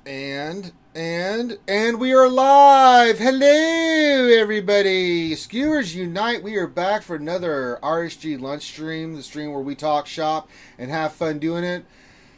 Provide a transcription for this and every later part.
And we are live. Hello, everybody. Skewers Unite. We are back for another RSG lunch stream, the stream where we talk shop and have fun doing it.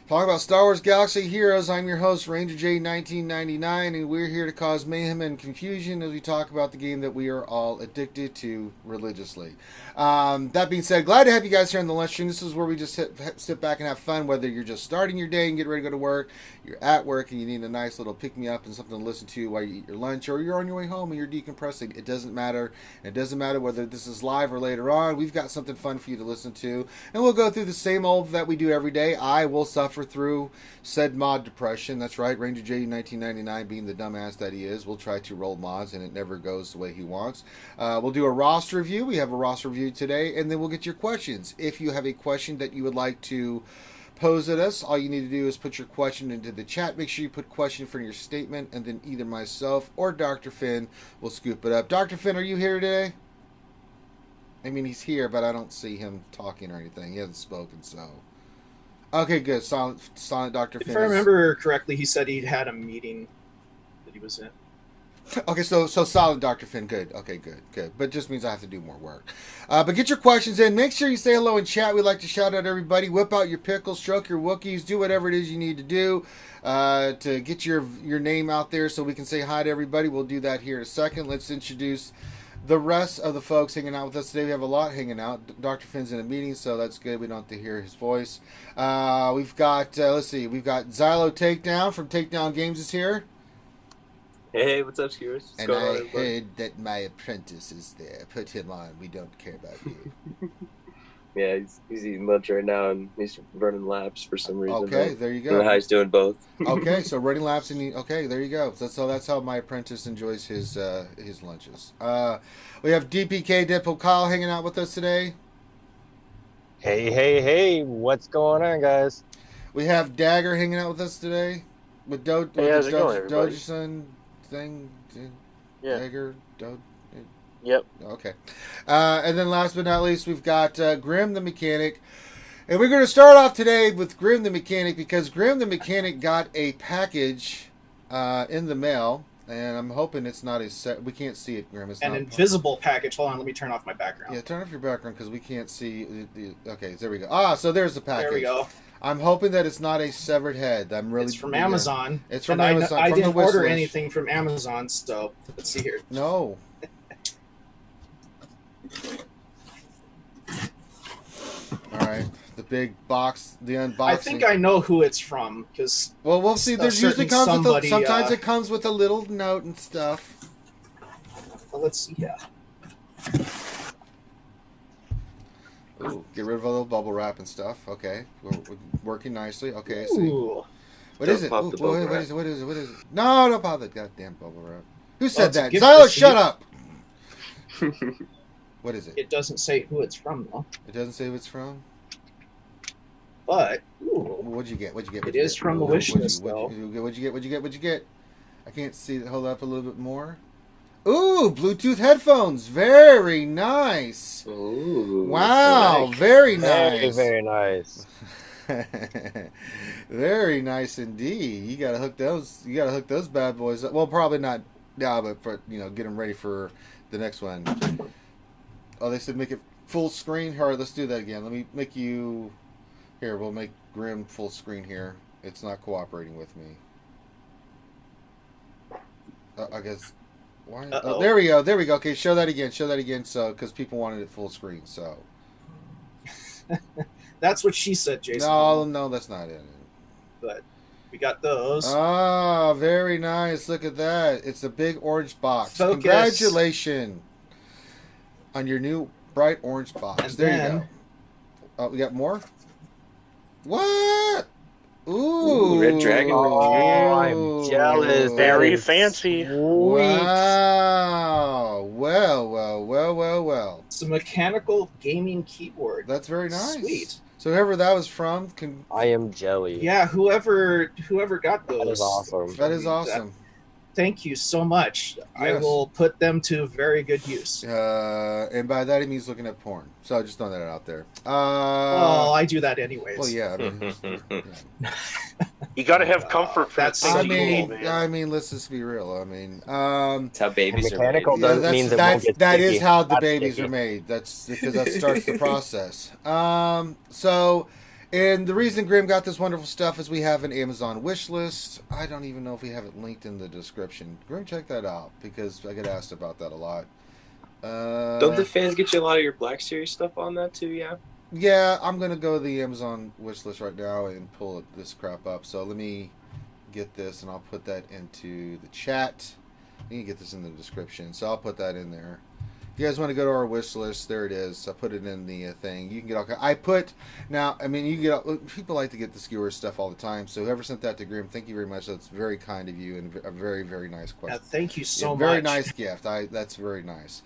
Talk about Star Wars Galaxy Heroes. I'm your host, Ranger J 1999, and we're here to cause mayhem and confusion as we talk about the game that we are all addicted to religiously. That being said, glad to have you guys here on the lunch stream. This is where we just sit back and have fun, whether you're just starting your day and get ready to go to work, you're at work and you need a nice little pick-me-up and something to listen to while you eat your lunch, or you're on your way home and you're decompressing. It doesn't matter. It doesn't matter whether this is live or later on. We've got something fun for you to listen to, and we'll go through the same old that we do every day. I will suffer through said mod depression. That's right, Ranger J 1999 being the dumbass that he is, will try to roll mods and it never goes the way he wants. We'll do a roster review. We have a roster review today, and then we'll get your questions. If you have a question that you would like to pose at us, all you need to do is put your question into the chat. Make sure you put question for your statement, and then either myself or Dr. Finn will scoop it up. Dr. Finn, are you here today? I mean, he's here, but I don't see him talking or anything. He hasn't spoken, so... Okay, good. Silent Dr. Finn. If I remember correctly, he said he had a meeting that he was in. Okay, so solid, Dr. Finn. Good. Okay, good. But it just means I have to do more work. But get your questions in. Make sure you say hello in chat. We like to shout out everybody. Whip out your pickles, stroke your Wookiees, do whatever it is you need to do to get your name out there so we can say hi to everybody. We'll do that here in a second. Let's introduce the rest of the folks hanging out with us today. We have a lot hanging out. Dr. Finn's in a meeting, so that's good. We don't have to hear his voice. We've got, we've got Xylo Takedown from Takedown Games is here. Hey, what's up, Skewers? And I heard that my apprentice is there. Put him on. We don't care about you. Yeah, he's eating lunch right now, and he's running laps for some reason. Okay, there you go. I don't know how he's doing both. Okay, so running laps, and okay, there you go. So that's how my apprentice enjoys his lunches. We have DPK Deadpool Kyle hanging out with us today. Hey, what's going on, guys? We have Dagger hanging out with us today. With Doji-san thing. Yeah. Dagger, Yep. Okay. And then last but not least, we've got Grim the Mechanic. And we're going to start off today with Grim the Mechanic because Grim the Mechanic got a package in the mail. And I'm hoping it's not a set. We can't see it, Grim. It's an not invisible package. Hold on, let me turn off my background. Yeah, turn off your background because we can't see. Okay, there we go. So there's the package. There we go. I'm hoping that it's not a severed head. It's from Amazon. It's from Amazon. I didn't order anything from Amazon, so let's see here. No. All right, the big box, the unboxing. I think I know who it's from because. Well, we'll see. There's usually comes with sometimes it comes with a little note and stuff. Well, let's see. Yeah. Ooh, get rid of all the bubble wrap and stuff. Okay, we're working nicely. Okay, I see. Ooh. What is it? What is it? No, don't pop that goddamn bubble wrap. Who said that? Xylo, shut up! What is it? It doesn't say who it's from, though. It doesn't say who it's from? But, What'd you get? It is from the wish list, though. What'd you get? I can't see it. Hold up a little bit more. Ooh, Bluetooth headphones. Very nice. Ooh. Wow, very nice. Very nice. Very nice indeed. You gotta hook those bad boys up. Well, probably not now, but for get them ready for the next one. Oh, they said make it full screen. All right, let's do that again. Let me make you. Here, we'll make Grim full screen here. It's not cooperating with me. I guess. Why? Oh, there we go. Okay, show that again. So, because people wanted it full screen, so. That's what she said, Jason. No, that's not it. But we got those. Ah, very nice. Look at that. It's a big orange box. Focus. Congratulations on your new bright orange box. And there you go. Oh, we got more? What? Ooh, Red Dragon. Oh, I'm jealous. Very fancy. Wow. Well. It's a mechanical gaming keyboard. That's very nice. Sweet. So whoever that was from I am jelly. Yeah, whoever got those. That is awesome. That is awesome. Thank you so much. Yes. I will put them to very good use. And by that he means looking at porn. So I just throwing that out there. Well, I do that anyways. Well, yeah. I mean, You gotta have comfort for That's things I so you mean, need, man. I mean, let's just be real. I mean, That's how babies are made. Mechanical doesn't mean that won't get that is sticky. how the Not babies sticky. are made. That's because that starts the process. So, and the reason Grim got this wonderful stuff is we have an Amazon wish list. I don't even know if we have it linked in the description. Grim, check that out because I get asked about that a lot. Don't the fans get you a lot of your Black Series stuff on that too? Yeah. Yeah, I'm gonna go to the Amazon wish list right now and pull this crap up. So let me get this, and I'll put that into the chat. You can get this in the description, so I'll put that in there. If you guys want to go to our wish list, there it is. I put it in the thing. You can get all. I put now. I mean, you can get. People like to get the skewers stuff all the time. So whoever sent that to Grim, thank you very much. That's very kind of you and a very very nice question. thank you so much. Very nice gift. That's very nice.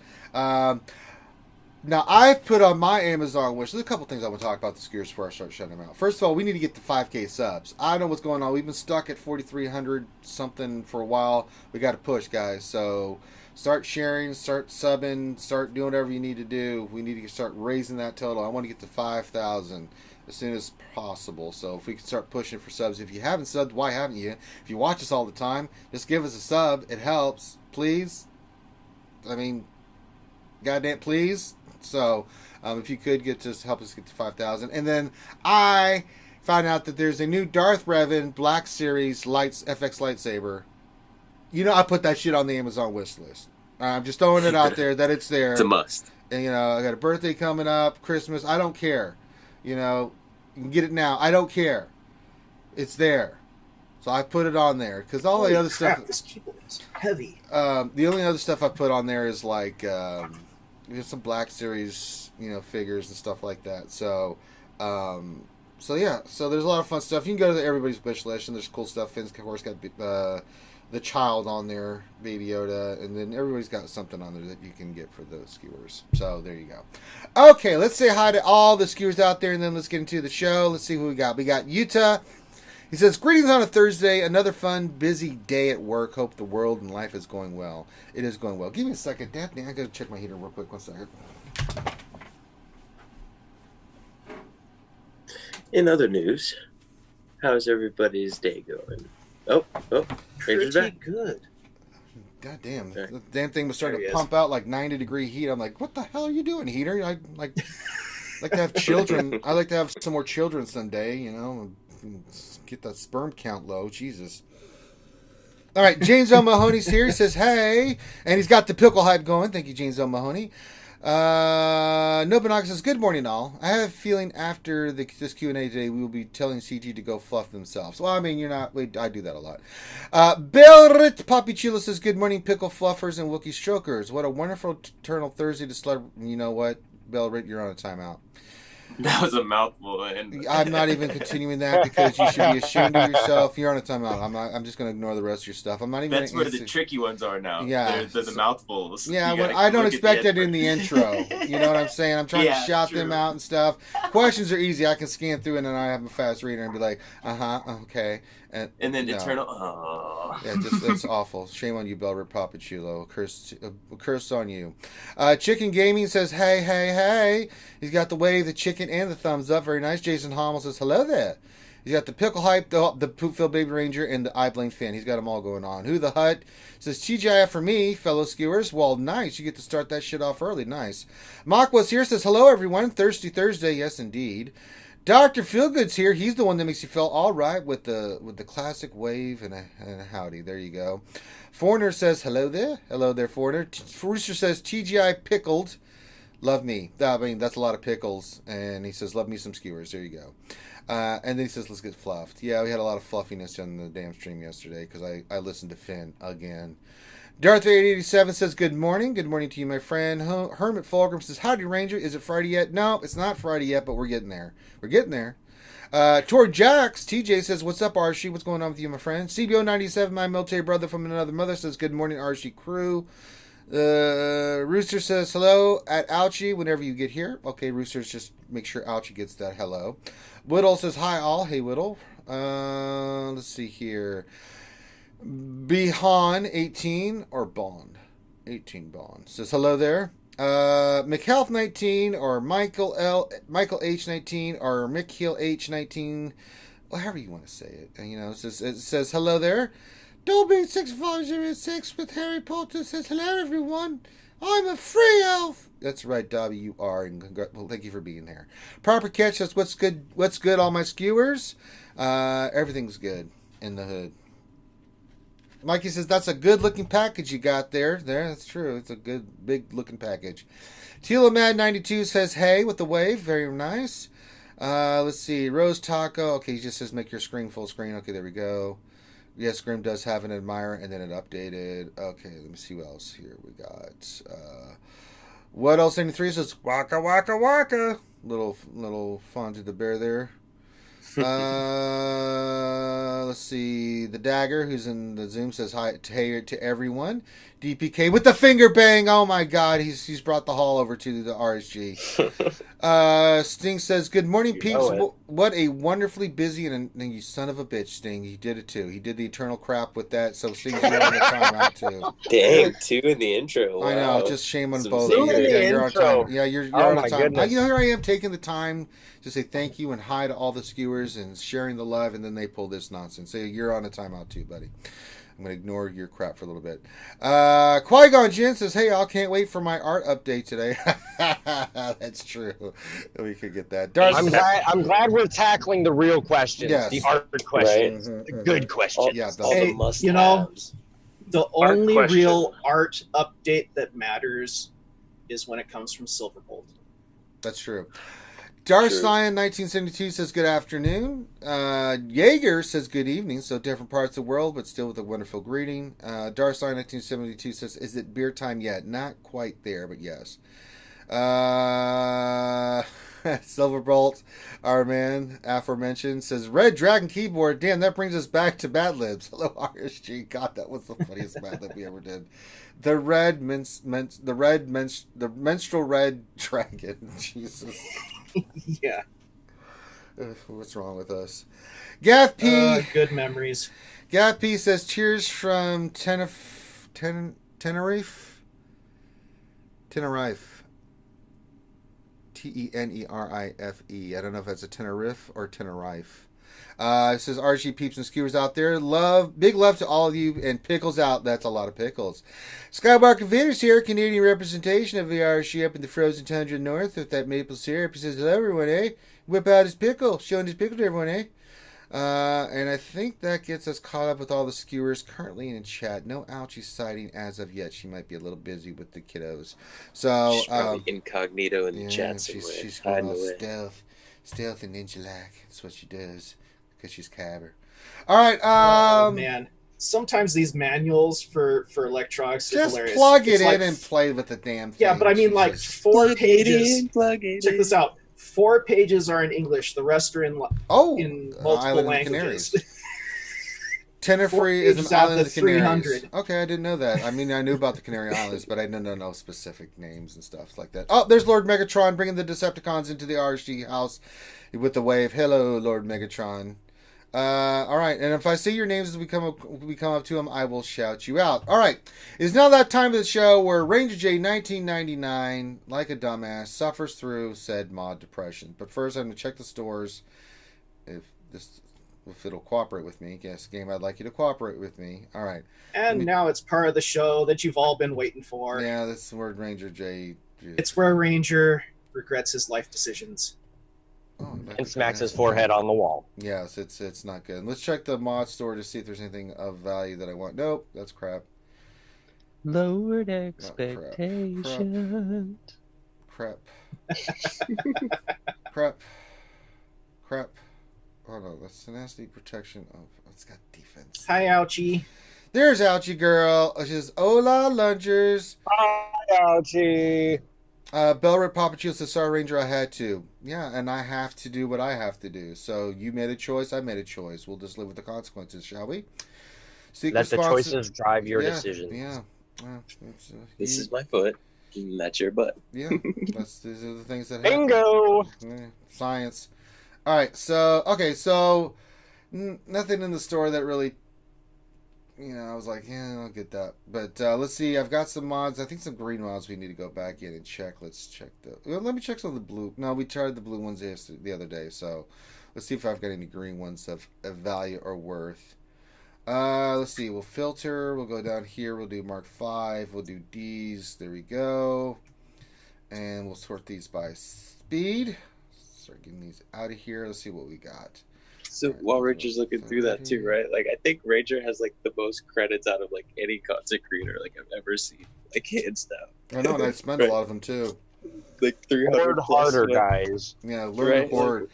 Now, I've put on my Amazon wish. There's a couple things I want to talk about the skewers before I start shutting them out. First of all, we need to get to 5K subs. I don't know what's going on. We've been stuck at 4,300 something for a while. We got to push, guys. So start sharing, start subbing, start doing whatever you need to do. We need to start raising that total. I want to get to 5,000 as soon as possible. So if we can start pushing for subs. If you haven't subbed, why haven't you? If you watch us all the time, just give us a sub. It helps. Please. I mean, goddamn, please. So, if you could help us get to 5,000. And then I found out that there's a new Darth Revan Black Series FX lightsaber. You know, I put that shit on the Amazon wish list. I'm just throwing it out there that it's there. It's a must. And, I got a birthday coming up, Christmas. I don't care. You can get it now. I don't care. It's there. So I put it on there. Because all the other stuff... This keyboard is heavy. The only other stuff I put on there is like... some Black Series, figures and stuff like that. So, yeah. So there's a lot of fun stuff. You can go to everybody's wish list, and there's cool stuff. Finn's, of course, got the child on there, Baby Yoda, and then everybody's got something on there that you can get for those skewers. So there you go. Okay, let's say hi to all the skewers out there, and then let's get into the show. Let's see who we got. We got Utah. He says, greetings on a Thursday. Another fun, busy day at work. Hope the world and life is going well. It is going well. Give me a second. Daphne, I got to check my heater real quick. 1 second. In other news, how's everybody's day going? Oh, Ranger's Pretty back. good. God damn. Okay. The damn thing was starting There to he is. pump out like 90-degree heat. I'm like, what the hell are you doing, heater? I like to have children. I like to have some more children someday, get that sperm count low. Jesus. All right, James O'Mahony's here. He says, hey. And he's got the pickle hype going. Thank you, James O'Mahony. Nobunaga says, good morning, all. I have a feeling after this Q&A today, we will be telling CG to go fluff themselves. Well, I mean, you're not. I do that a lot. Belrit Papichulo says, good morning, pickle fluffers and Wookiee strokers. What a wonderful eternal Thursday to celebrate. You know what, Belrit, you're on a timeout. That was a mouthful. And I'm not even continuing that because you should be ashamed of yourself. You're on a timeout. I'm just going to ignore the rest of your stuff. I'm not even. that's where the tricky ones are now. Yeah. They're the mouthfuls. Yeah, You gotta I don't look at expect the it in the intro. You know what I'm saying? I'm trying to shout them true. out and stuff. Questions are easy. I can scan through and then I have a fast reader and be like, okay. And then no. eternal. Oh. Yeah, that's awful. Shame on you, Belbert Papachulo. Curse on you. Chicken Gaming says, hey. He's got the wave, the chicken, and the thumbs up. Very nice. Jason Hommel says, hello there. He's got the pickle hype, the Poopville Baby Ranger, and the I Blame Finn. He's got them all going on. Who the Hut says, TGIF for me, fellow skewers. Well, nice. You get to start that shit off early. Nice. Mock was here, says, hello, everyone. Thirsty Thursday. Yes, indeed. Dr. Feelgood's here. He's the one that makes you feel all right with the classic wave and a howdy. There you go. Foreigner says, hello there. Hello there, Foreigner. Rooster says, TGI pickled. Love me. I mean, that's a lot of pickles. And he says, love me some skewers. There you go. And then he says, let's get fluffed. Yeah, we had a lot of fluffiness on the damn stream yesterday because I listened to Finn again. Darth887 says, good morning. Good morning to you, my friend. Hermit Fulgrim says, howdy, Ranger. Is it Friday yet? No, it's not Friday yet, but we're getting there. We're getting there. Toward Jax, TJ says, what's up, Archie? What's going on with you, my friend? CBO97, my military brother from another mother, says, good morning, Archie crew. Rooster says, hello at Ouchie whenever you get here. Okay, Roosters, just make sure Ouchie gets that hello. Whittle says, hi, all. Hey, Whittle. Let's see here. Behan 18 or Bond 18 Bond says hello there. McHealth 19 or Michael H 19 or Mick Hill H 19 however you want to say it. And, it says hello there. Dolby6506 with Harry Potter says hello everyone. I'm a free elf. That's right, Dobby, you are, and well, thank you for being here. Proper Catch says, what's good, all my skewers? Everything's good in the hood. Mikey says, that's a good-looking package you got there. That's true. It's a good, big-looking package. TealaMad92 says, hey, with the wave. Very nice. Let's see. Rose Taco. Okay, he just says, make your screen full screen. Okay, there we go. Yes, Grim does have an admirer, and then it updated. Okay, let me see what else here we got. What else? 73 says, waka, waka, waka. Little Fonzie the Bear there. Let's see. The Dagger, who's in the Zoom, says hi to everyone. DPK with the finger bang. Oh my God, he's brought the hall over to the RSG. Sting says, "Good morning, peeps. What a wonderfully busy and you son of a bitch, Sting. He did it too. He did the eternal crap with that. So Sting's you're on the timeout too. Dang, 2 in the intro. Wow. I know. Just shame on Some both. zingers. You're on time. Yeah, you're on my time. goodness. Here I am taking the time to say thank you and hi to all the skewers and sharing the love, and then they pull this nonsense. So you're on a timeout too, buddy. I'm going to ignore your crap for a little bit. Qui-Gon Jinn says, hey, I can't wait for my art update today. That's true. We could get that. I'm glad we're tackling the real questions. Yes. The art questions. Right. The good questions. Yeah, All Hey, the must you know, haves. the Art only question. real art update that matters is when it comes from Silverbolt. That's true. Darth True. Scion 1972 says good afternoon. Jaeger says good evening. So different parts of the world, but still with a wonderful greeting. Darth Scion 1972 says, is it beer time yet? Not quite there, but yes. Silverbolt, our man, aforementioned, says Red Dragon Keyboard. Damn, that brings us back to Bad Libs. Hello, RSG. God, that was the funniest Bad Lib we ever did. The menstrual red dragon. Jesus. Yeah. What's wrong with us? Gaff P. Good memories. Gaff P says cheers from Tenerife. Tenerife. Tenerife. I don't know if that's a Tenerife or Tenerife. It says RG peeps and skewers out there. Big love to all of you, and pickles out. That's a lot of pickles. Skybark Invaders here, Canadian representation of the RSG up in the frozen tundra north with that maple syrup. He says hello everyone, eh? Whip out his pickle, showing his pickle to everyone, eh? And I think that gets us caught up with all the skewers currently in chat. No Ouchie sighting as of yet. She might be a little busy with the kiddos. So She's probably incognito in the chat somewhere. She's going all away. stealth and ninja-like. That's what she does. Because she's cabber. All right. Oh, man. Sometimes these manuals for electronics are just hilarious. plug it It's like, in and play with the damn thing. yeah, but I mean, like, Jesus. 4 pages. Plug it Check in. this out. 4 pages are in English. The rest are in multiple Island of the languages. Canaries. Tenerife is an pages out island of of the the Canaries. 300. Okay, I didn't know that. I mean, I knew about the Canary Islands, but I didn't know specific names and stuff like that. Oh, there's Lord Megatron bringing the Decepticons into the RSG house with the wave. Hello, Lord Megatron. All right, and if I see your names as we come up to them, I will shout you out. All right, it's now that time of the show where Ranger J 1999, like a dumbass, suffers through said mod depression. But first, I'm going to check the stores if it'll cooperate with me. Yes, game, I'd like you to cooperate with me. All right. And now it's part of the show that you've all been waiting for. Yeah, that's the word Ranger J. It's where a ranger regrets his life decisions. Oh, And smacks his forehead on the wall. Yes, it's not good. Let's check the mod store to see if there's anything of value that I want. Nope, that's crap. Lowered crap. expectations. Crap. Oh no, that's tenacity, protection. Oh, it's got defense. Hi, Ouchie. There's Ouchie Girl. She says, hola, lungers. Hi, Ouchie. Bellrip Papa Chill says, sorry, Ranger, I had to. Yeah, and I have to do what I have to do. So you made a choice, I made a choice. We'll just live with the consequences, shall we? Let the choices drive your decisions. Yeah. This is my foot. That's your butt. Yeah, these are the things that happen. Bingo! Science. All right, so nothing in the store that really I was like, yeah, I'll get that. But let's see. I've got some mods. I think some green mods we need to go back in and check. Let's check let me check some of the blue. No, we tried the blue ones the other day. So let's see if I've got any green ones of value or worth. Let's see. We'll filter. We'll go down here. We'll do Mark 5. We'll do D's. There we go. And we'll sort these by speed. Start getting these out of here. Let's see what we got. So while Ranger's looking through that too, right? Like I think Ranger has like the most credits out of like any content creator like I've ever seen. Like hands down. I know, and I spend a lot of them too. Like 300 harder, guys. Yeah, learn to hoard.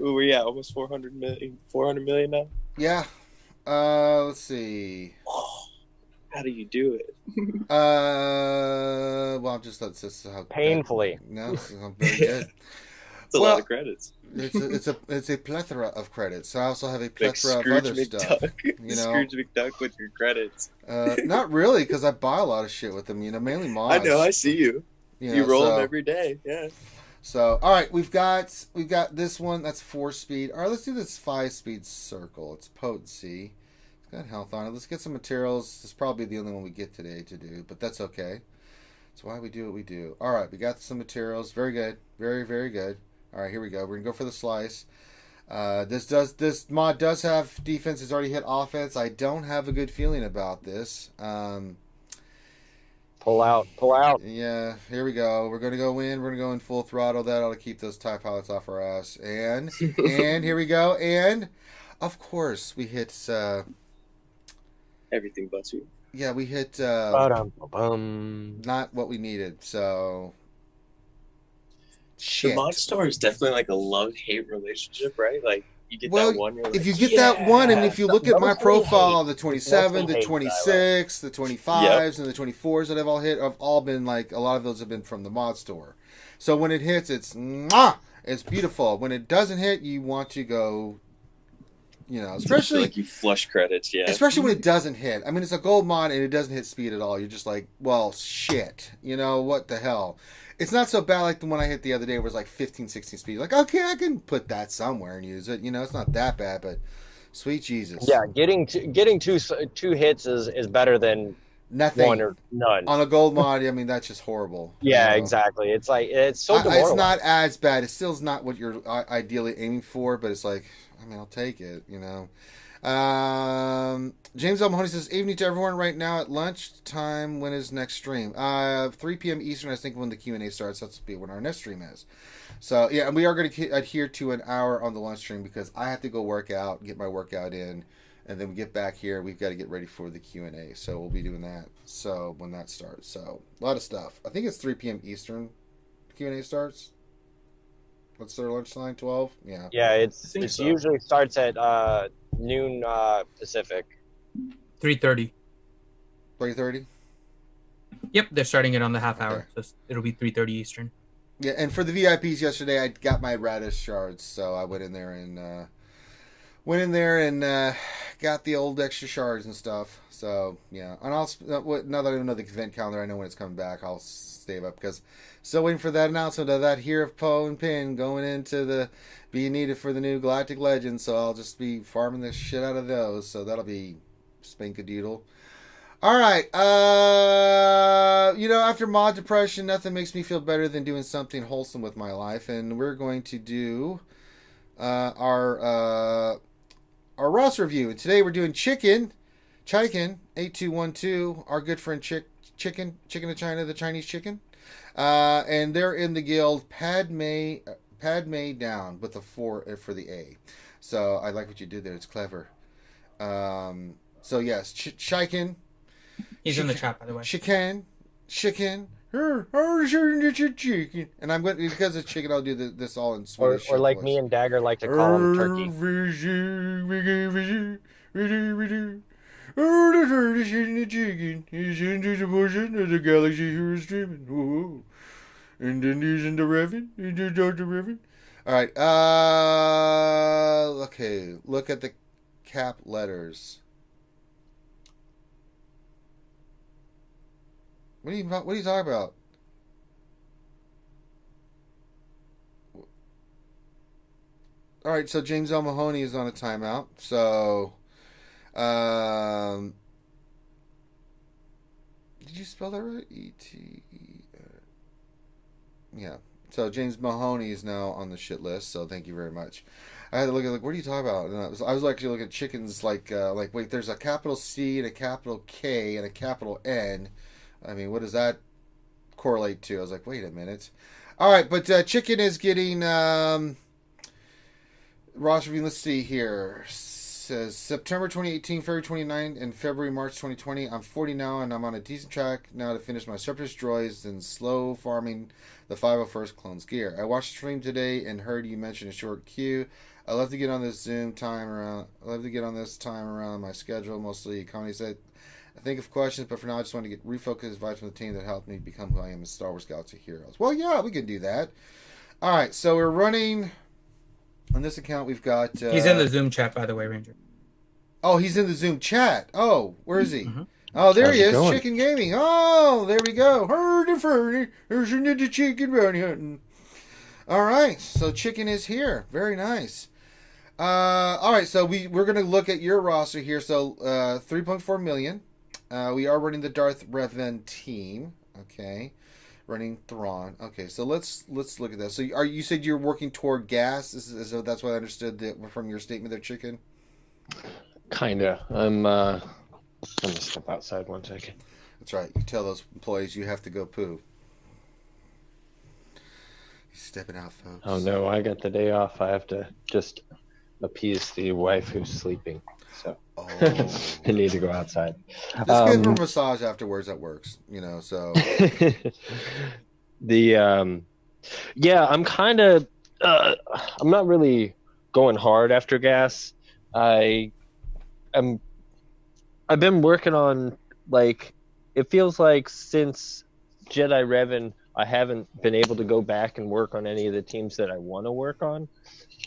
Oh yeah, almost 400 million now. Yeah. Let's see. How do you do it? Well, that's just how painfully. No, I'm very good. It's a lot of credits. It's a plethora of credits. I also have a plethora of other stuff. Scrooge McDuck with your credits. Not really, because I buy a lot of shit with them. Mainly mods. I know. I see you. You roll them every day. Yeah. So all right, we've got this one. That's 4-speed. All right, let's do this 5-speed circle. It's potency. It's got health on it. Let's get some materials. This is probably the only one we get today to do, but that's okay. That's why we do what we do. All right, we got some materials. Very good. Very, very good. All right, here we go. We're gonna go for the slice. This mod does have defense. It's already hit offense. I don't have a good feeling about this. Pull out. Yeah, here we go. We're gonna go in. We're gonna go in full throttle. That ought to keep those TIE pilots off our ass. And here we go. And of course we hit everything but you. Yeah, we hit not what we needed. So. Shit. The mod store is definitely like a love-hate relationship, right? Like you get that one. You're if like, you get that one, and if you look at my profile, the 27, the 26, the 25s, and the 24s that I've all hit, have all been like a lot of those have been from the mod store. So when it hits, it's beautiful. When it doesn't hit, you want to go. Especially like you flush credits, yeah. Especially when it doesn't hit. I mean, it's a gold mod and it doesn't hit speed at all. You're just like, well, shit. What the hell? It's not so bad like the one I hit the other day where it was like 15, 16 speed. Like, okay, I can put that somewhere and use it. It's not that bad, but sweet Jesus. Yeah, getting two hits is better than nothing. One or none. On a gold mod, I mean, that's just horrible. Yeah, exactly. It's like, it's so demoralizing. It's not as bad. It still's not what you're ideally aiming for, but it's like, I mean, I'll take it, James L. Mahoney says, evening to everyone right now at lunchtime. When is next stream? 3 p.m. Eastern, I think, when the Q&A starts. That's when our next stream is. So, yeah, and we are going to adhere to an hour on the lunch stream because I have to go work out, get my workout in, and then we get back here. We've got to get ready for the Q&A. So we'll be doing that. So when that starts. So a lot of stuff. I think it's 3 p.m. Eastern Q&A starts. What's their lunch time? 12? Yeah. Yeah, it usually starts at noon Pacific. 3:30. 3:30? Yep, they're starting it on the half hour, so it'll be 3:30 Eastern. Yeah, and for the VIPs yesterday, I got my radish shards, so I went in there and got the old extra shards and stuff. So yeah, and now that I know the event calendar, I know when it's coming back. I'll save up because still waiting for that announcement of that here of Poe and Pin going into the being needed for the new Galactic Legends. So I'll just be farming the shit out of those. So that'll be spinkadoodle. All right, after mod depression, nothing makes me feel better than doing something wholesome with my life, and we're going to do our roster review. And today we're doing Chicken 8212, our good friend Chicken of China, the Chinese chicken, and they're in the guild Padme down with the 4 for the A. So I like what you did there. It's clever. So yes, Chicken. He's in the chat, by the way. Chicken. And I'm going to, because it's chicken, I'll do this all in Swedish. Or like voice. Me and Dagger like to call him Turkey. Chicken is into the portion of the galaxy who is dreaming. Whoa. And then he's in the Revan. Into Dr. Revan. Alright, okay, look at the cap letters. What are you talking about? All right, so James L. Mahoney is on a timeout. So Did you spell that right? Yeah. So James Mahoney is now on the shit list. So thank you very much. I had to look at what are you talking about? And I was actually looking at chickens like wait, there's a capital C and a capital K and a capital N. I mean, what does that correlate to? I was like, wait a minute. All right, but chicken is getting roster review. Let's see here. Says September 2018, February 29, and February March 2020. I'm 40 now, and I'm on a decent track now to finish my Separatist droids and slow farming the 501st clones gear. I watched the stream today and heard you mention a short queue. I love to get on this time around my schedule. Mostly comedy set. I think of questions, but for now I just want to get refocused advice from the team that helped me become who I am as Star Wars Galaxy Heroes. Well, yeah, we can do that. All right, so we're running on this account. We've got. He's in the Zoom chat, by the way, Ranger. Oh, he's in the Zoom chat. Oh, where is he? Mm-hmm. Oh, there How's he it is. going? Chicken Gaming. Oh, there we go. Hurdy furdy. There's another chicken bounty hunting. All right, so chicken is here. Very nice. All right, so we're going to look at your roster here. So 3.4 million. We are running the Darth Revan team. Okay. Running Thrawn. Okay, so let's look at that. So you said you're working toward gas? That's what I understood from your statement there, Chicken? Kinda. I'm gonna step outside 1 second. That's right. You tell those employees you have to go poo. He's stepping out, folks. Oh no, I got the day off. I have to just appease the wife who's sleeping. So Oh. I need to go outside. Just give her a massage afterwards. That works, so. Yeah, I'm kind of I'm not really going hard after gas. I've been working on, like, it feels like since Jedi Revan I haven't been able to go back and work on any of the teams that I want to work on,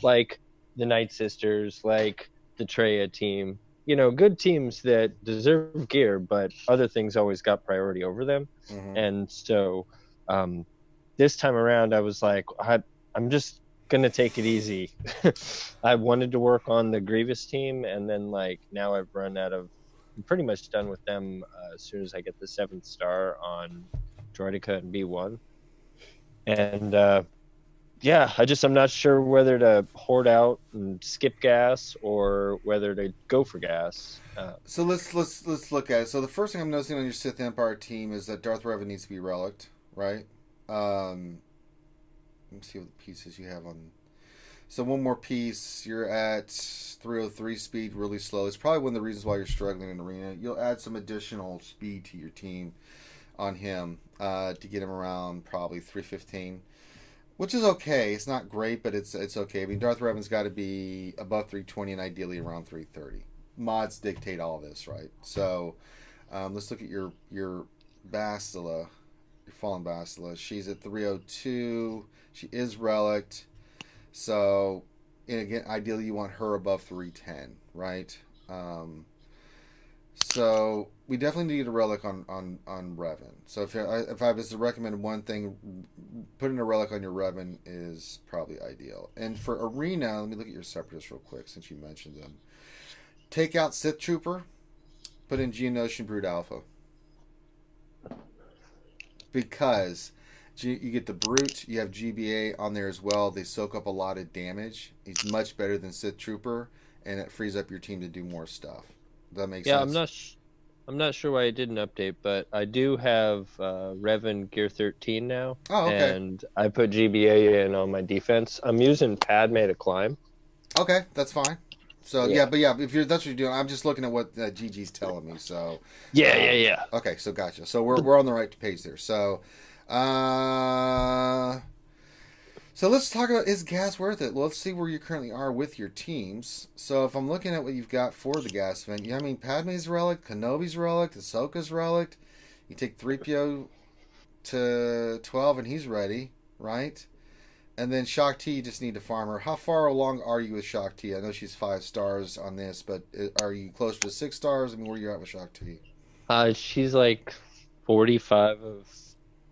like the Night Sisters, like the Treya team, good teams that deserve gear, but other things always got priority over them. Mhm. And so this time around, I was like, I'm just going to take it easy. I wanted to work on the Grievous team, and then, now I've run out of, I'm pretty much done with them as soon as I get the 7th star on Droideka and B1. And I'm not sure whether to hoard out and skip gas or whether to go for gas. So let's look at it. So the first thing I'm noticing on your Sith Empire team is that Darth Revan needs to be relicked, right? Let me see what the pieces you have on. So one more piece. You're at 303 speed, really slow. It's probably one of the reasons why you're struggling in arena. You'll add some additional speed to your team on him to get him around probably 315, which is okay. It's not great, but it's okay. I mean, Darth Revan's got to be above 320 and ideally around 330. Mods dictate all this, right? So let's look at your Bastila, your fallen Bastila. She's at 302. She is relicked. So, and again, ideally you want her above 310, right? So we definitely need a relic on Revan. So if I was to recommend one thing, putting a relic on your Revan is probably ideal. And for arena, let me look at your Separatists real quick since you mentioned them. Take out Sith Trooper, put in Geonosian Brood Alpha. Because you get the Brute, you have GBA on there as well. They soak up a lot of damage. He's much better than Sith Trooper, and it frees up your team to do more stuff. Does that make sense? I'm not sure why I didn't update, but I do have Revan Gear 13 now. Oh, okay. And I put GBA in on my defense. I'm using Padme to climb. Okay, that's fine. So Yeah. if that's what you're doing, I'm just looking at what Gigi's telling me. So Yeah. okay, so gotcha. So we're on the right page there. So so let's talk about, is gas worth it? Well, let's see where you currently are with your teams. So if I'm looking at what you've got for the gas event, Padme's relic, Kenobi's relic, Ahsoka's relic. You take 3PO to 12 and he's ready, right? And then Shaak Ti, you just need to farm her. How far along are you with Shaak Ti? I know she's 5 stars on this, but are you closer to 6 stars? I mean, where are you at with Shaak Ti? She's like 45 of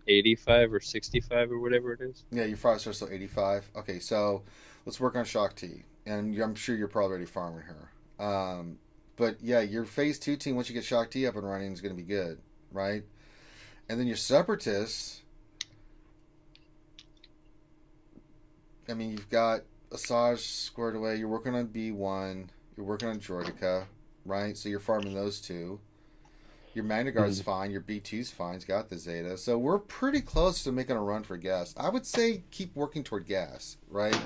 85 or 65 or whatever it is. Yeah, you're 5 stars, so 85. Okay, so let's work on Shaak Ti. And I'm sure you're probably already farming her. But yeah, your phase 2 team, once you get Shock T up and running, is going to be good, right? And then your Separatists, I mean, you've got Asajj squared away. You're working on B1. You're working on Droideka, right? So you're farming those two. Your Magna Guard's fine. Your B2's fine. It's got the Zeta. So we're pretty close to making a run for gas. I would say keep working toward gas, right?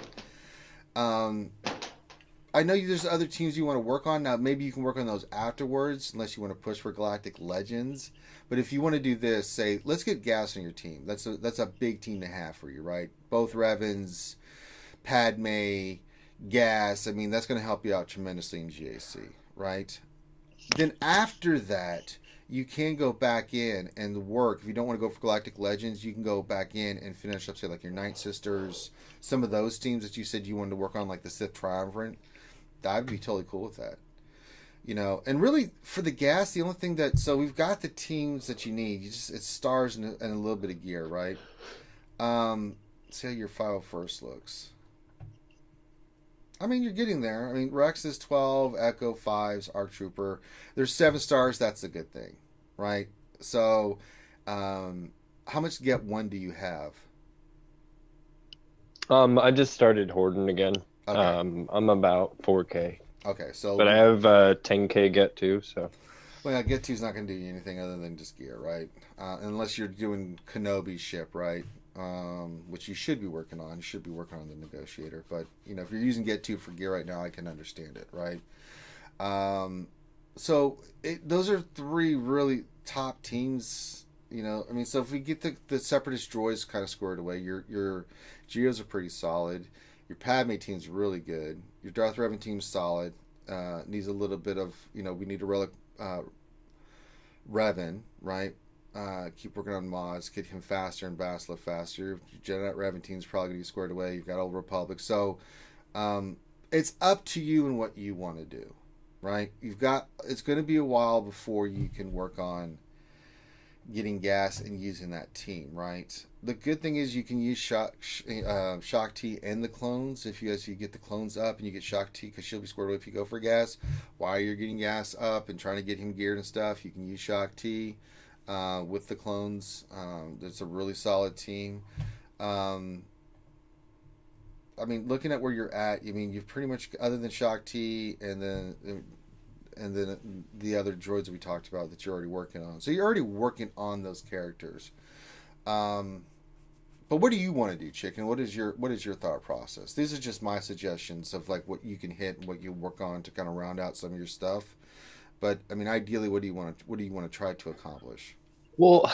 I know there's other teams you want to work on. Now, maybe you can work on those afterwards, unless you want to push for Galactic Legends. But if you want to do this, say, let's get gas on your team. That's a big team to have for you, right? Both Revens, Padme, gas. I mean, that's going to help you out tremendously in GAC, right? Then after that, you can go back in and work. If you don't want to go for Galactic Legends, you can go back in and finish up, say, like your Night Sisters, some of those teams that you said you wanted to work on, like the Sith Triumvirate. I would be totally cool with that. You know, and really for the gas, the only thing that, so we've got the teams that you need. It's stars and a little bit of gear, right? See how your 501st looks. I mean, you're getting there. I mean, Rex is 12, Echo 5's Arc Trooper. There's 7 stars. That's a good thing, right? So, how much Get 1 do you have? I just started hoarding again. Okay. I'm about 4K. Okay, so But I have 10K Get 2, so. Well, Get 2's not going to do you anything other than just gear, right? Unless you're doing Kenobi's ship, right? Which you should be working on. You should be working on the Negotiator. But, you know, if you're using Get 2 for gear right now, I can understand it, right? So those are 3 really top teams, you know. I mean, so if we get the Separatist droids kind of squared away, your Geos are pretty solid. Your Padme team's really good. Your Darth Revan team's solid. Needs a little bit of, you know, we need a relic Revan, right? Keep working on mods, get him faster and Basilisk faster. Your Jedi Revan team's probably going to be squared away. You've got Old Republic. So it's up to you and what you want to do, right? It's going to be a while before you can work on getting gas and using that team, right? The good thing is you can use Shock T and the clones if you get the clones up and you get Shock T, because she'll be squared away if you go for gas. While you're getting gas up and trying to get him geared and stuff, you can use Shock T with the clones. That's a really solid team. I mean, looking at where you're at, I mean, you've pretty much, other than Shock T and then the other droids that we talked about that you're already working on. So you're already working on those characters. But what do you want to do, Chicken? What is your thought process? These are just my suggestions of like what you can hit and what you work on to kind of round out some of your stuff. But I mean, ideally, what do you want to try to accomplish? Well,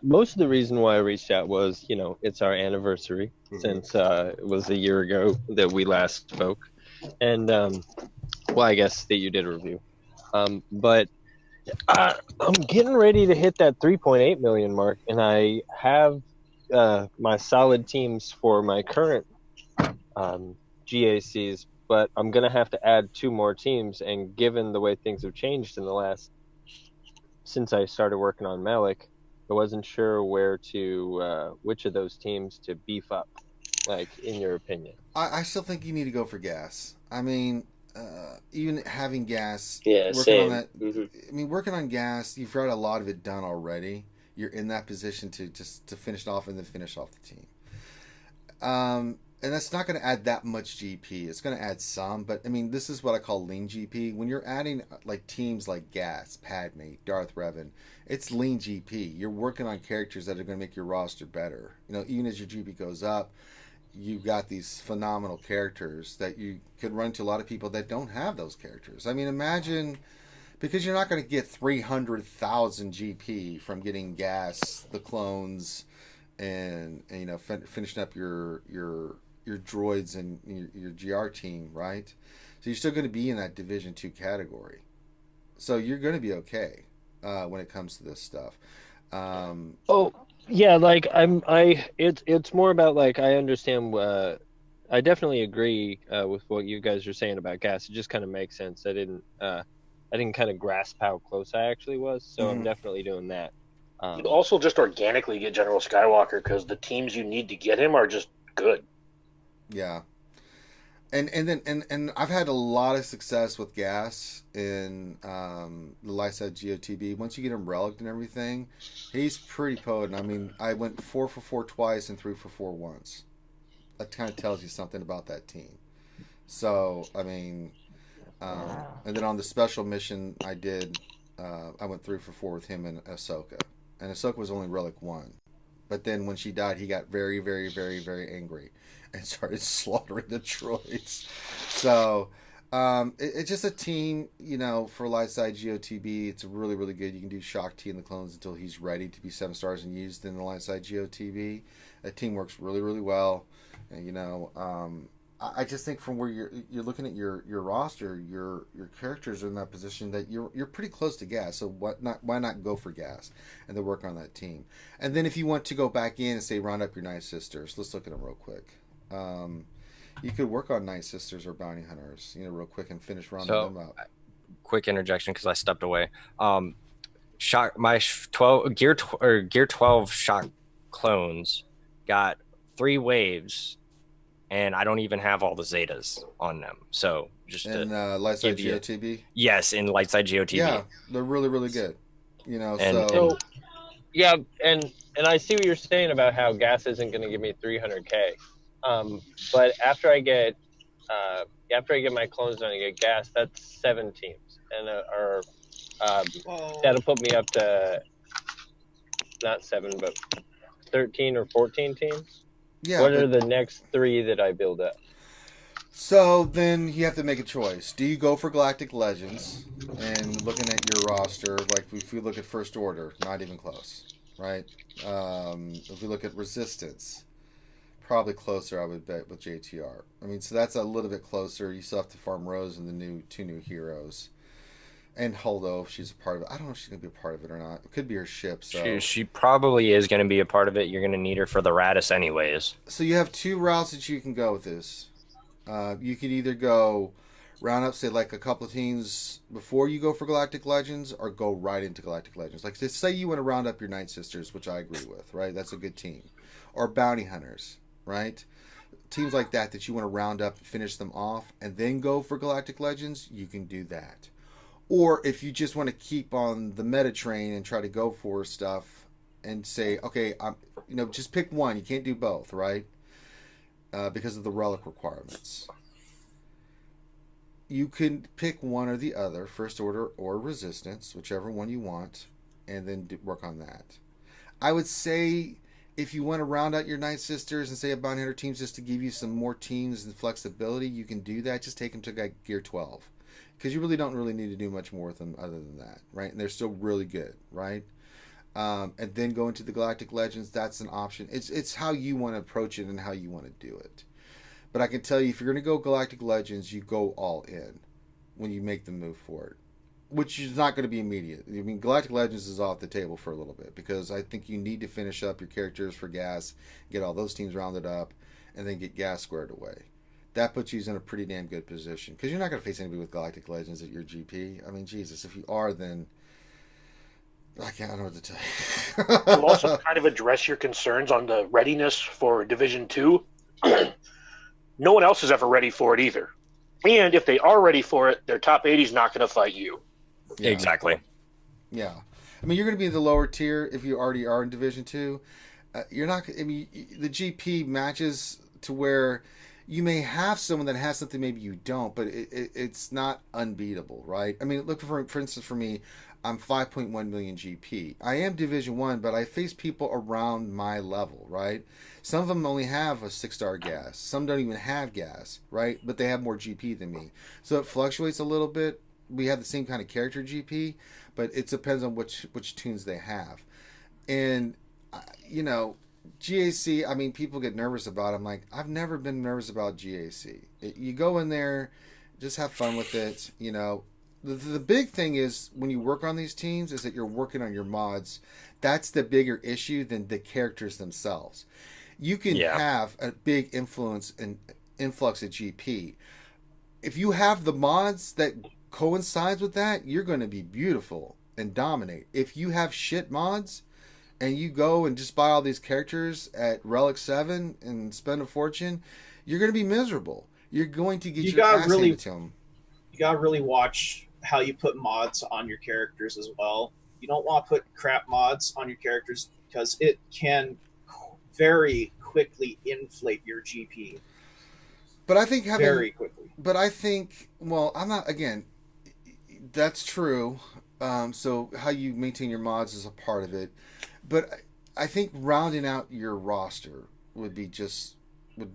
most of the reason why I reached out was, you know, it's our anniversary since it was a year ago that we last spoke, and well, I guess that you did a review, but I'm getting ready to hit that 3.8 million mark, and I have my solid teams for my current GACs, but I'm gonna have to add 2 more teams, and given the way things have changed in the last since I started working on Malik, I wasn't sure which of those teams to beef up, like, in your opinion. I still think you need to go for gas. I mean, even having gas, Yeah, working same. on that. I mean, working on gas, you've got a lot of it done already. You're in that position to finish it off and then finish off the team. And that's not going to add that much GP. It's going to add some, but I mean, this is what I call lean GP. When you're adding like teams like Gas, Padme, Darth Revan, it's lean GP. You're working on characters that are going to make your roster better. You know, even as your GP goes up, you've got these phenomenal characters that you could run to a lot of people that don't have those characters. I mean, imagine, because you're not going to get 300,000 GP from getting Gas, the clones, and you know, finishing up your droids and your GR team, right? So you're still going to be in that Division 2 category. So you're going to be okay when it comes to this stuff. Oh, yeah, like it's more about, like, I understand. I definitely agree with what you guys are saying about gas. It just kind of makes sense. I didn't kind of grasp how close I actually was, so I'm definitely doing that. You'd also just organically get General Skywalker because the teams you need to get him are just good. Yeah. And I've had a lot of success with gas in the Lyside GOTB. Once you get him relicked and everything, he's pretty potent. I mean, I went 4 for 4 twice and 3 for 4 once. That kind of tells you something about that team. So I mean, and then on the special mission I did, I went 3 for 4 with him and Ahsoka, and Ahsoka was only relic 1. But then when she died, he got very, very, very, very angry and started slaughtering the droids. So it's just a team, you know, for Lightside GOTB. It's really, really good. You can do Shock T in the clones until he's ready to be 7 stars and used in the Lightside GOTB. That team works really, really well. And, you know, I just think from where you're looking at your roster, your characters are in that position that you're pretty close to gas. So why not go for gas and then work on that team? And then if you want to go back in and say round up your Night Sisters, let's look at them real quick. You could work on Night Sisters or Bounty Hunters, you know, real quick and finish rounding them up. Quick interjection because I stepped away. My 12 gear 12 shock clones got 3 waves. And I don't even have all the Zetas on them. So just in Lightside GOTB? Yes, in Lightside GOTB. Yeah, they're really, really good. You know, so yeah, and I see what you're saying about how gas isn't going to give me 300k. But after I get my clones done and get gas, that's 7 teams, and that'll put me up to not 7, but 13 or 14 teams. Yeah, what are the next 3 that I build up? So then you have to make a choice. Do you go for Galactic Legends? And looking at your roster, like if we look at First Order, not even close, right? If we look at Resistance, probably closer, I would bet, with JTR. I mean, so that's a little bit closer. You still have to farm Rose and the 2 new heroes. And Holdo, if she's a part of it. I don't know if she's going to be a part of it or not. It could be her ship. So she probably is going to be a part of it. You're going to need her for the Radis anyways. So you have 2 routes that you can go with this. You could either go round up, say, like a couple of teams before you go for Galactic Legends, or go right into Galactic Legends. Like, say you want to round up your Night Sisters, which I agree with, right? That's a good team. Or Bounty Hunters, right? Teams like that you want to round up and finish them off, and then go for Galactic Legends, you can do that. Or if you just want to keep on the meta train and try to go for stuff and say, okay, just pick one. You can't do both, right? Because of the relic requirements. You can pick one or the other, First Order or Resistance, whichever one you want, and then work on that. I would say if you want to round out your Night Sisters and say a Bounty Hunter teams just to give you some more teams and flexibility, you can do that. Just take them to Gear 12. Because you really don't need to do much more with them other than that, right? And they're still really good, right? And then go into the Galactic Legends, that's an option. It's how you want to approach it and how you want to do it. But I can tell you, if you're going to go Galactic Legends, you go all in when you make the move for it. Which is not going to be immediate. I mean, Galactic Legends is off the table for a little bit, because I think you need to finish up your characters for gas, get all those teams rounded up, and then get gas squared away. That puts you in a pretty damn good position, because you're not going to face anybody with Galactic Legends at your GP. I mean, Jesus, if you are, then I don't know what to tell you. You'll also kind of address your concerns on the readiness for Division 2. No one else is ever ready for it either. And if they are ready for it, their top 80 is not going to fight you. Yeah. Exactly. Yeah. I mean, you're going to be in the lower tier if you already are in Division 2. You're not. I mean, the GP matches to where you may have someone that has something maybe you don't, but it's not unbeatable, right? I mean, look, for instance, for me, I'm 5.1 million GP. I am Division 1, but I face people around my level, right? Some of them only have a 6-star gas. Some don't even have gas, right? But they have more GP than me. So it fluctuates a little bit. We have the same kind of character GP, but it depends on which tunes they have. And, you know, GAC, I mean, people get nervous about it. I'm like, I've never been nervous about GAC. You go in there, just have fun with it. You know, the big thing is when you work on these teams is that you're working on your mods. That's the bigger issue than the characters themselves. You can have a big influence and influx of GP. If you have the mods that coincides with that, you're going to be beautiful and dominate. If you have shit mods and you go and just buy all these characters at Relic 7 and spend a fortune, you're going to be miserable. you're going to get You your gotta ass really- handed to them. You gotta really watch how you put mods on your characters as well. You don't want to put crap mods on your characters because it can very quickly inflate your GP. But I think having Very quickly. But I think, well, I'm not, again, that's true. So how you maintain your mods is a part of it. But I think rounding out your roster would be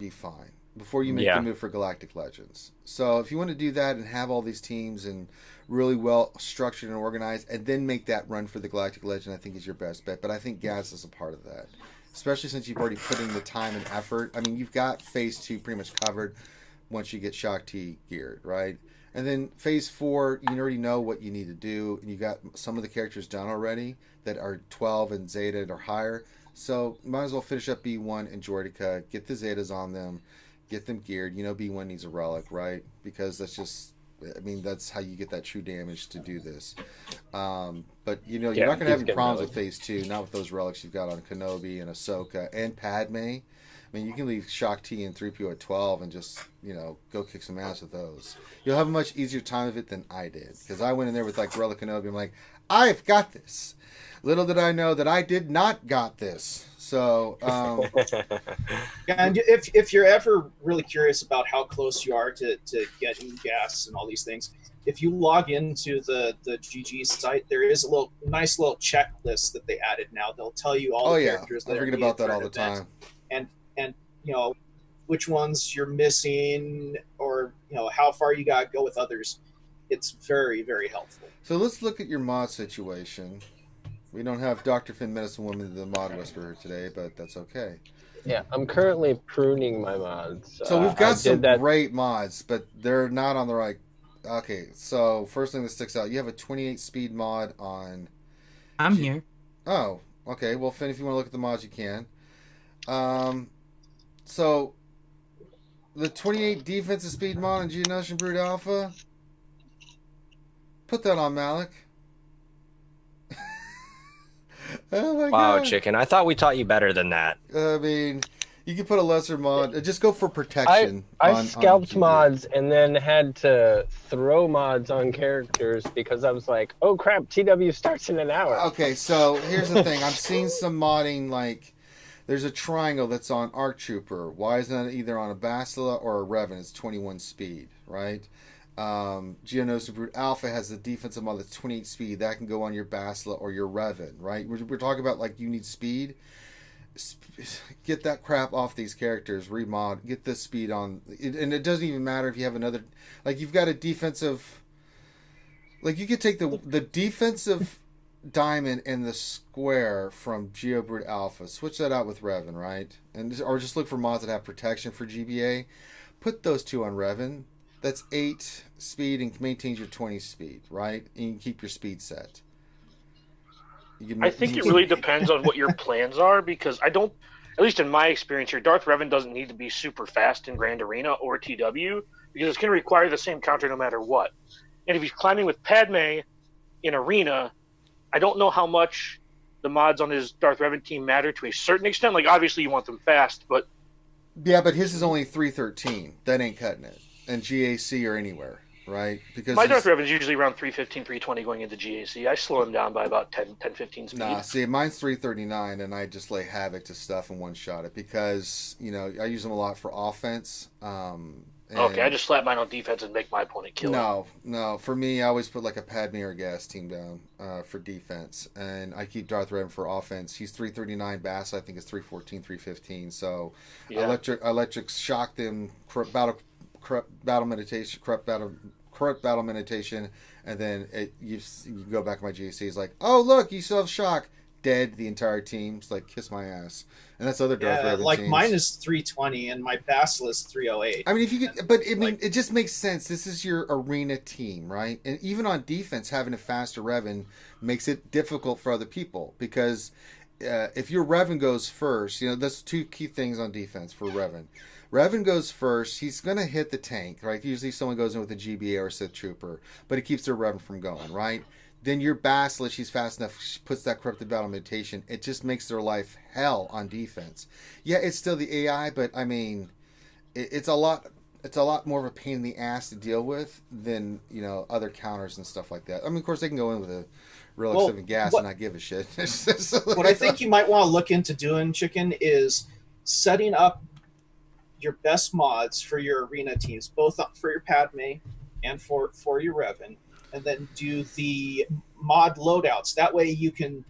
fine before you make the move for Galactic Legends. So if you want to do that and have all these teams and really well structured and organized, and then make that run for the Galactic Legend, I think is your best bet. But I think Gas is a part of that, especially since you've already put in the time and effort. I mean, you've got Phase 2 pretty much covered once you get Shock T geared, right? And then Phase 4, you already know what you need to do, and you got some of the characters done already that are 12 and Zeta or higher. So might as well finish up B1 and Jordica, get the Zetas on them, get them geared. You know B1 needs a relic, right? Because that's just, I mean, that's how you get that true damage to do this. But, you know, you're not going to have any problems with Phase 2, not with those relics you've got on Kenobi and Ahsoka and Padme. I mean, you can leave Shock T and 3PO at 12 and just, you know, go kick some ass with those. You'll have a much easier time of it than I did. Because I went in there with, like, Relic Kenobi. I'm like, I've got this. Little did I know that I did not got this. So, and if you're ever really curious about how close you are to getting gas and all these things, if you log into the GG site, there is a nice little checklist that they added now. They'll tell you all the characters that I forget about that all the time. And you know which ones you're missing, or you know how far you gotta go with others. It's very, very helpful. So let's look at your mod situation. We don't have Dr. Finn Medicine Woman, the mod whisperer today, but that's okay. Yeah, I'm currently pruning my mods. So we've got some great mods, but they're not on the right. Okay, so first thing that sticks out, you have a 28 speed mod on. I'm here. Oh, okay. Well, Finn, if you want to look at the mods, you can. So the 28 defensive speed mod on Geonosis and Brood Alpha. Put that on Malik. Oh my wow, God. Chicken. I thought we taught you better than that. I mean, you can put a lesser mod. Just go for protection. I scalped mods and then had to throw mods on characters because I was like, oh crap, TW starts in an hour. Okay, so here's the thing. I'm seeing some modding, like, there's a triangle that's on Arc Trooper. Why isn't it either on a Bastila or a Revan? It's 21 speed, right? Geonosis Brute Alpha has the defensive mod that's 28 speed. That can go on your Bastila or your Revan, right? We're talking about, like, you need speed. Get that crap off these characters. Remod. Get this speed on. And it doesn't even matter if you have another... Like, you've got a defensive... Like, you could take the defensive diamond and the square from Geo Brute Alpha. Switch that out with Revan, right? Or just look for mods that have protection for GBA. Put those two on Revan. That's 8 speed and maintains your 20 speed, right? And you can keep your speed set. I think it really depends on what your plans are, because I don't, at least in my experience here, Darth Revan doesn't need to be super fast in Grand Arena or TW, because it's going to require the same counter no matter what. And if he's climbing with Padme in Arena, I don't know how much the mods on his Darth Revan team matter to a certain extent. Like, obviously you want them fast, but... Yeah, but his is only 313. That ain't cutting it. And GAC or anywhere, right? Because my Darth Revan is usually around 315, 320 going into GAC. I slow him down by about 10, 15 speed. Nah, see, mine's 339, and I just lay havoc to stuff and one-shot it because, you know, I use them a lot for offense. Okay, I just slap mine on defense and make my opponent kill him. No. For me, I always put like a Padme or Gas team down for defense, and I keep Darth Revan for offense. He's 339 Bass, I think it's 314, 315. So yeah. Electric shock them, corrupt battle meditation, and then you can go back to my GC. It's like, oh look, you still have shock. Dead the entire team. It's like, kiss my ass. And that's other Darth Revan like teams. mine is 320 and my Bastila is 308. I mean, if you could, but I mean, it just makes sense. This is your arena team, right? And even on defense, having a faster Revan makes it difficult for other people because if your Revan goes first, you know, that's two key things on defense for Revan. Revan goes first, he's going to hit the tank, right? Usually someone goes in with a GBA or a Sith Trooper, but it keeps their Revan from going, right? Then your Bastila, she's fast enough, she puts that corrupted battle meditation. It just makes their life hell on defense. Yeah, it's still the AI, but I mean, it's a lot it's a lot more of a pain in the ass to deal with than other counters and stuff like that. I mean, of course, they can go in with a Relic 7 gas and not give a shit. What I think you might want to look into doing, Chicken, is setting up your best mods for your arena teams, both for your Padme and for your Revan, and then do the mod loadouts. That way you can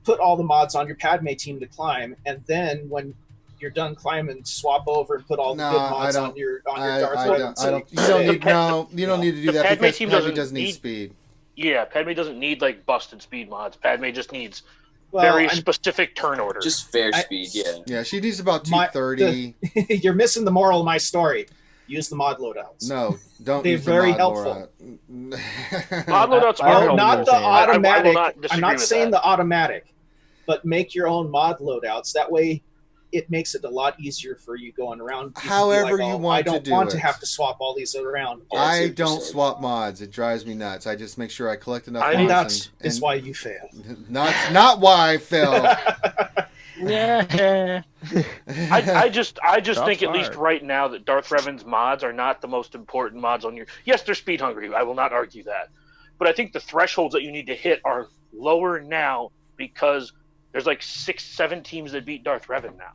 put all the mods on your Padme team to climb, and then when you're done climbing, swap over and put all the good mods on your Darth Revan. You don't need to do that Padme because team Padme doesn't need speed. Yeah, Padme doesn't need like busted speed mods. Padme just needs very specific turn order. Just fair speed, yeah. Yeah, she needs about 230. You're missing the moral of my story. Use the mod loadouts. No, don't. They're use the very mod helpful. Mod loadouts are helpful. Not the automatic. I'm not with saying that. the automatic, but make your own mod loadouts. That way, it makes it a lot easier for you going around. You However like, you want to do I don't want it. to have to swap all these around. I don't swap mods. It drives me nuts. I just make sure I collect enough And mods. that's why you fail. Not why I fail. Yeah. I just think at hard. least right now that Darth Revan's mods are not the most important mods on your. Yes, they're speed hungry. I will not argue that, but I think the thresholds that you need to hit are lower now because there's like 6-7 teams that beat Darth Revan now.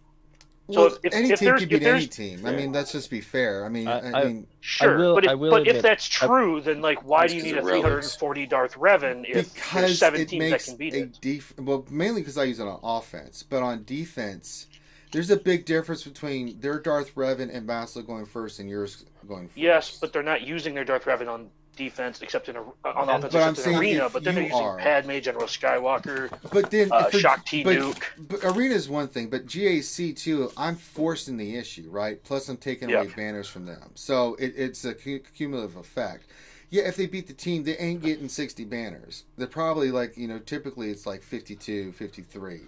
Well, So if any team there's- can beat if there's- any team. I mean, let's just be fair. I mean, Sure, but if admit, that's true, then like why That's do you 'cause need a of relics. 340 Darth Revan if there's because 7 it teams that makes can beat a it? well, mainly because I use it on offense, but on defense, there's a big difference between their Darth Revan and Bastila going first and yours going first. Yes, but they're not using their Darth Revan on defense except on offense But I'm except in saying arena. if But then they're you using are- Padme, General Skywalker, But then Shock T Nuke. But arena is one thing, but GAC too. I'm forcing the issue, right? Plus, I'm taking away banners from them, so it's a cumulative effect. Yeah, if they beat the team, they ain't getting 60 banners. They're probably like typically it's like 52, 53.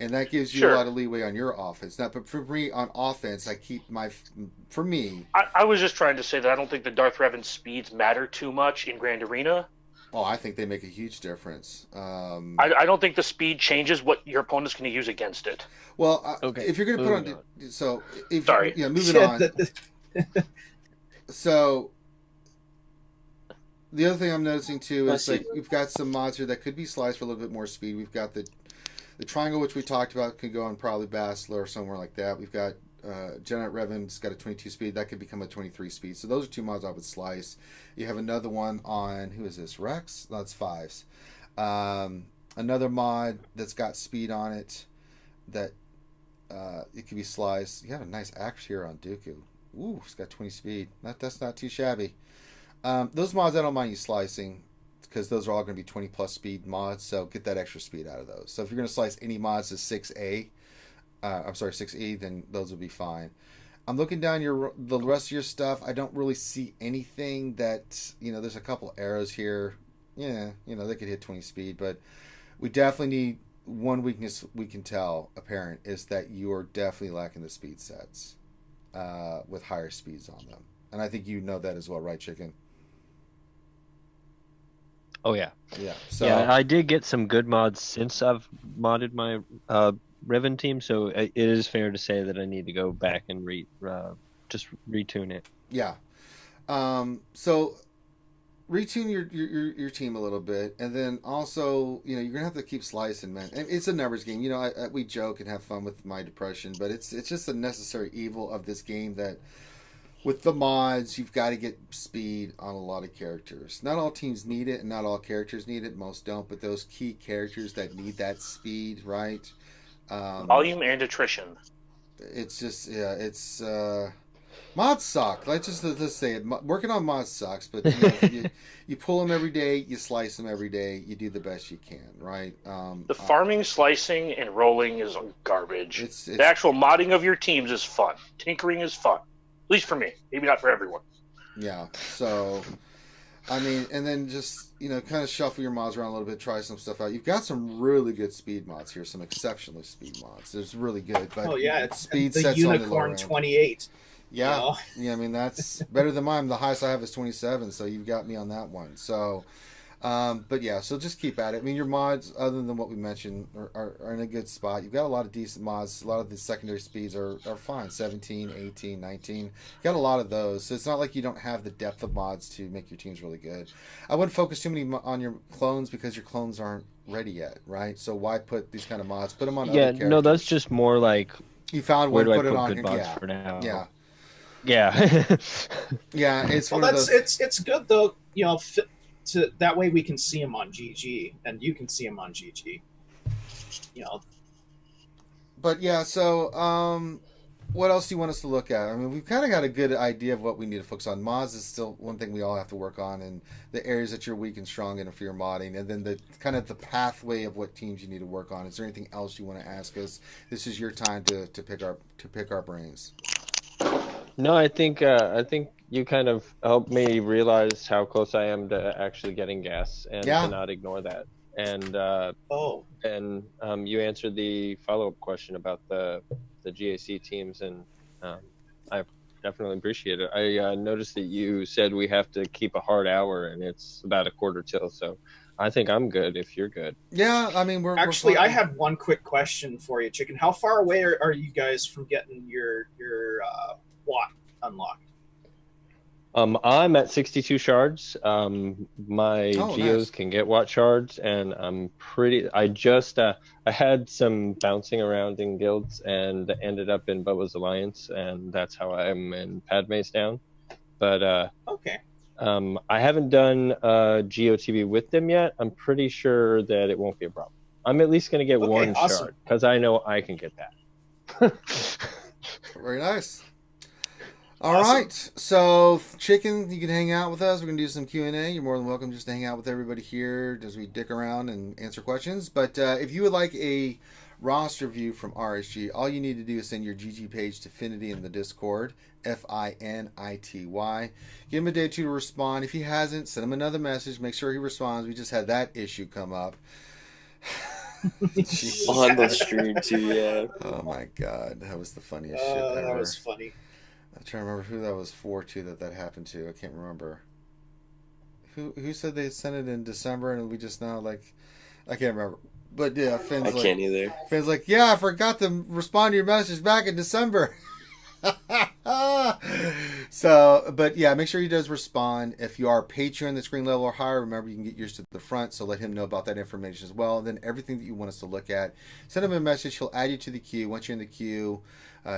And that gives you a lot of leeway on your offense. Now, but for me, on offense, I keep for me... I was just trying to say that I don't think the Darth Revan speeds matter too much in Grand Arena. Oh, I think they make a huge difference. I don't think the speed changes what your opponent's going to use against it. Well, Okay, if you're going to put on... So, if Sorry. moving on. So, the other thing I'm noticing, too, is like we've got some mods here that could be sliced for a little bit more speed. We've got the triangle, which we talked about, could go on probably Bastila or somewhere like that. We've got Generate Revan's got a 22 speed. That could become a 23 speed. So those are 2 mods I would slice. You have another one on, who is this, Rex? No, it's 5s. Another mod that's got speed on it that it could be sliced. You have a nice axe here on Dooku. Ooh, it's got 20 speed. That's not too shabby. Those mods I don't mind you slicing, because those are all going to be 20 plus speed mods, so get that extra speed out of those. So if you're going to slice any mods to 6E, then those will be fine. I'm looking down the rest of your stuff. I don't really see anything that, there's a couple arrows here. Yeah, they could hit 20 speed, but we definitely need one weakness we can tell apparent is that you are definitely lacking the speed sets with higher speeds on them. And I think you know that as well, right, Chicken? Oh yeah. Yeah. So yeah, I did get some good mods since I've modded my Revan team, so it is fair to say that I need to go back and just retune it. Yeah. So retune your team a little bit, and then also you're gonna have to keep slicing, man. And it's a numbers game. We joke and have fun with my depression, but it's just a necessary evil of this game that. With the mods, you've got to get speed on a lot of characters. Not all teams need it, and not all characters need it. Most don't, but those key characters that need that speed, right? Volume and attrition. It's just, mods suck. Let's say it. Working on mods sucks, but you pull them every day, you slice them every day, you do the best you can, right? The farming, slicing, and rolling is garbage. It's the actual modding of your teams is fun. Tinkering is fun. At least for me. Maybe not for everyone. Yeah. So, I mean, and then just, kind of shuffle your mods around a little bit, try some stuff out. You've got some really good speed mods here, some exceptionally speed mods. There's really good. But it's speed the sets Unicorn on the 28. Yeah. Yeah, I mean, that's better than mine. The highest I have is 27, so you've got me on that one. So, But yeah, so just keep at it. I mean, your mods, other than what we mentioned, are in a good spot. You've got a lot of decent mods. A lot of the secondary speeds are fine. 17, 18, 19. You got a lot of those. So it's not like you don't have the depth of mods to make your teams really good. I wouldn't focus too many on your clones because your clones aren't ready yet, right? So why put these kind of mods? Put them on other characters. No, that's just more like you found where one, do put I it put on good here. mods Yeah. for now? Yeah. Yeah. Yeah, it's Well, one of that's those. it's good though. You know, to that way we can see them on GG, and you can see them on GG. You know. But yeah, so what else do you want us to look at? I mean, we've kind of got a good idea of what we need to focus on. Mods is still one thing we all have to work on, and the areas that you're weak and strong in for your modding, and then the kind of the pathway of what teams you need to work on. Is there anything else you want to ask us? This is your time to pick our brains. No, I think you kind of helped me realize how close I am to actually getting gas and Yeah. to not ignore that. And you answered the follow-up question about the GAC teams, and I definitely appreciate it. I noticed that you said we have to keep a hard hour, and it's about a quarter till, so I think I'm good if you're good. Yeah, I mean, we're Actually, fine. I had one quick question for you, Chicken. How far away are you guys from getting your watt unlocked? I'm at 62 shards. My Oh, geos nice. can get watt shards, and I just I had some bouncing around in guilds and ended up in Bubba's Alliance, and that's how I'm in Padme's down. But Okay. I haven't done GOTB with them yet. I'm pretty sure that it won't be a problem. I'm at least going to get Okay, one awesome. shard because I know I can get that. Very nice. All right, so Chicken, you can hang out with us. We're gonna do some Q&A. You're more than welcome just to hang out with everybody here as we dick around and answer questions. But if you would like a roster view from RSG, all you need to do is send your GG page to Finity in the Discord, FINITY. Give him a day or two to respond. If he hasn't, send him another message. Make sure he responds. We just had that issue come up. Jesus. On the stream too, yeah. Oh my God, that was the funniest shit ever. That was funny. I'm trying to remember who that was for too that happened to. I can't remember. Who said they sent it in December and we just now like I can't remember. But yeah, I can't either. Finn's like, yeah, I forgot to respond to your message back in December. So, but yeah, make sure he does respond. If you are Patreon, the screen level or higher, remember you can get yours to the front, so let him know about that information as well. And then everything that you want us to look at, send him a message. He'll add you to the queue. Once you're in the queue,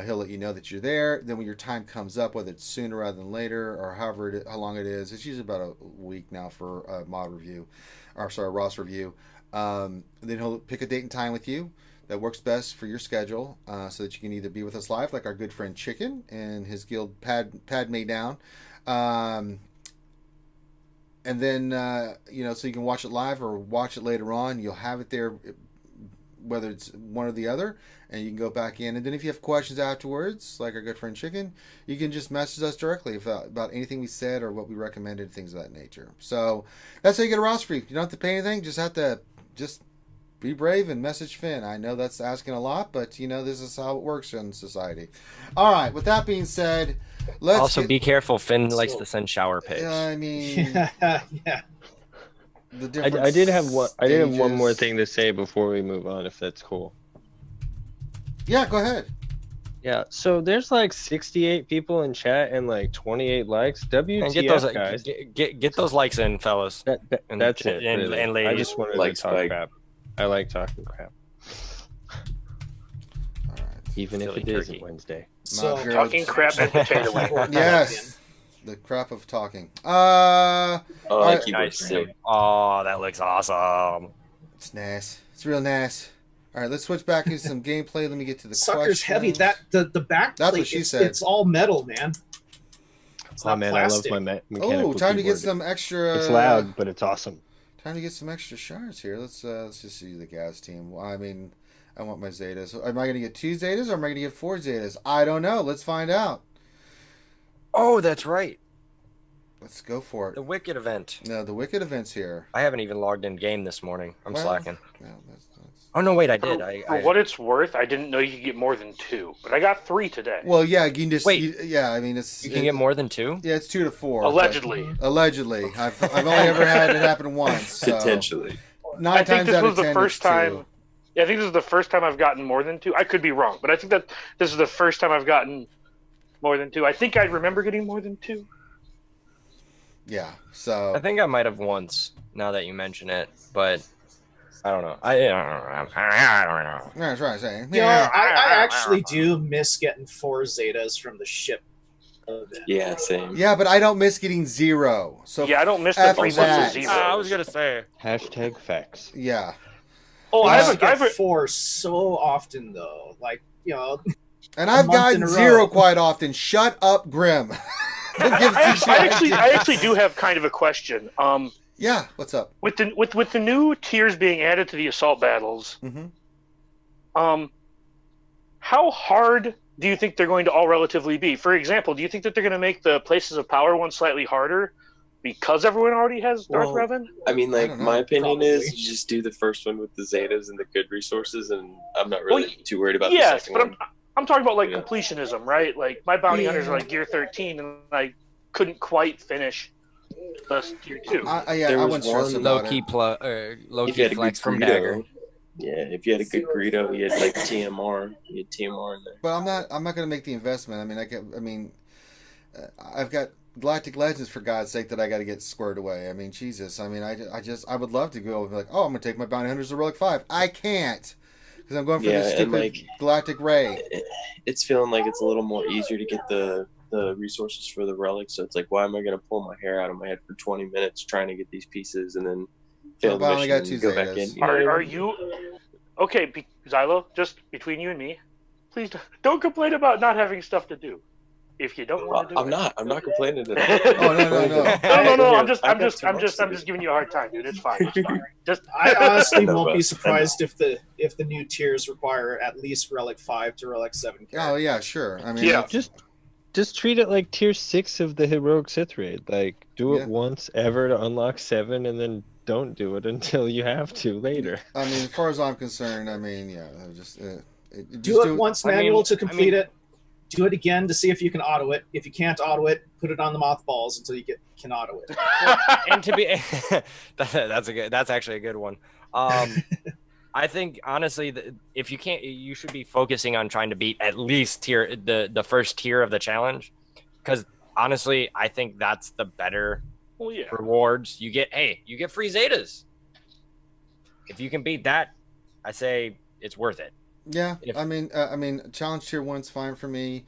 he'll let you know that you're there. Then when your time comes up, whether it's sooner rather than later or how long it is, it's usually about a week now for a mod review, Ross review. Then he'll pick a date and time with you that works best for your schedule, so that you can either be with us live, like our good friend Chicken and his guild Padme down, and then so you can watch it live or watch it later on. You'll have it there, whether it's one or the other, and you can go back in. And then if you have questions afterwards, like our good friend Chicken, you can just message us directly about anything we said or what we recommended, things of that nature. So that's how you get a roster free. You don't have to pay anything. Just have to be brave and message Finn. I know that's asking a lot, but this is how it works in society. All right. With that being said, let's be careful. Finn likes to send shower pics. I mean, yeah. The different I did have one. I did have one stages. more thing to say before we move on, if that's cool. Yeah, go ahead. Yeah. So there's like 68 people in chat and like 28 likes. WTF, And get those guys. get those likes in, fellas. That's it. And, really. and ladies. I just wanted Like to talk Spike. crap. I like talking crap, All right. even if Silly it turkey. isn't Wednesday. So Not good. Talking crap and potato wing. Yes. The crap of talking. Oh, Alright. that keyboard's sick. Oh, that looks awesome. It's nice. It's real nice. All right, let's switch back into some gameplay. Let me get to the Sucker's questions. heavy. The back. That's plate, what she it's, said. It's all metal, man. It's Oh not man, plastic. I love my mechanical Oh, time to get keyboard. some extra. It's loud, but it's awesome. Time to get some extra shards here. Let's just see the gas team. Well, I mean, I want my Zetas. Am I going to get 2 Zetas or am I going to get 4 Zetas? I don't know. Let's find out. Oh, that's right. Let's go for it. The Wicked event. No, the Wicked event's here. I haven't even logged in game this morning. I'm Well, slacking. No, that's... Oh no, wait, I did. For what it's worth, I didn't know you could get more than 2, but I got 3 today. Well, yeah, you can just... Wait. Yeah, I mean, it's... You can get more than 2? Yeah, it's 2 to 4. Allegedly. Allegedly. I've only ever had it happen once. So. Potentially. 9 I think times this out was of 10, the first it's 2. time. Yeah, I think this is the first time I've gotten more than 2. I could be wrong, but I think that this is the first time I've gotten more than 2. I think I remember getting more than 2. Yeah, so... I think I might have once, now that you mention it, but I don't know. I don't know. That's what I'm saying. Yeah, I actually do miss getting 4 Zetas from the ship event. Yeah, same. Yeah, but I don't miss getting 0. So Yeah, I don't miss the F 3 that. months of 0. I was gonna say. Hashtag facts. Yeah. Oh, I I have have to get 4 so often though. Like, you know, And I've month gotten in a 0 row. quite often. Shut up, Grim. I actually do have kind of a question. Yeah, what's up? With the new tiers being added to the assault battles, Mm-hmm. how hard do you think they're going to all relatively be? For example, do you think that they're going to make the places of power one slightly harder because everyone already has Darth Well, Revan? I mean, I like, don't know. my opinion Probably. is you just do the first one with the Zetas and the good resources, and I'm not really Well, too worried about the Yes, second but one. I'm talking about like Yeah. completionism, right? Like my bounty hunters are Yeah. like gear 13, and I couldn't quite finish the tier 2. I There wouldn't was stress one about Low key it. low If you key had a flex good from Greedo, Dagger. yeah, if you had a good Greedo, you had like TMR, you had TMR in there. But I'm not going to make the investment. I mean, I've got Galactic Legends, for God's sake, that I got to get squared away. I mean, Jesus. I mean, I would love to go and be like, oh, I'm going to take my bounty hunters to Relic 5. I can't. Because I'm going for Yeah, this and, stupid like, Galactic Ray. It's feeling like it's a little more easier to get the resources for the relics. So it's like, why am I going to pull my hair out of my head for 20 minutes trying to get these pieces and then fail the Well, I only mission got 2 and go back Zetas. in? You know what I Are mean? you okay, Xylo? Just between you and me, please don't complain about not having stuff to do. If you don't want to do I'm it, not. I'm not complaining to Oh, no. no. I've I'm got too much just to do. giving you a hard time, dude. It's fine. It's fine. Just I honestly No, won't but- be surprised if the new tiers require at least Relic 5 to Relic 7. Oh, yeah, sure. I mean, Yeah. Just treat it like tier 6 of the heroic Sith raid. Like, do it Yeah. once ever to unlock 7, and then don't do it until you have to later. I mean, as far as I'm concerned, I mean, yeah, just Do it once manual to complete mean- it. Do it again to see if you can auto it. If you can't auto it, put it on the mothballs until you can auto it. And to be that's actually a good one. I think honestly, if you can't, you should be focusing on trying to beat at least the first tier of the challenge, because honestly, I think that's the better well, yeah. rewards. You get free Zetas. If you can beat that, I say it's worth it. Yeah, If- I mean, challenge tier 1's fine for me.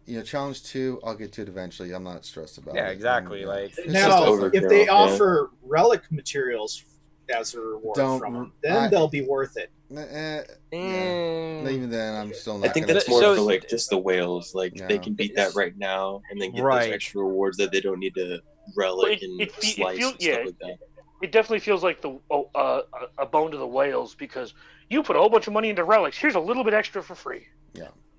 You know, challenge 2, I'll get to it eventually. I'm not stressed about it. Yeah, exactly. And, like it's just Now, overkill, if they yeah. offer relic materials as a reward Don't- from them, then they'll be worth it. yeah. Mm. Even then, I'm still not. I think gonna that's more So- for like just the whales. Like Yeah. they can beat that right now and then get Right. those extra rewards that they don't need to relic Well, and it slice feels- and stuff yeah. like that. It definitely feels like a bone to the whales, because you put a whole bunch of money into relics. Here's a little bit extra for free.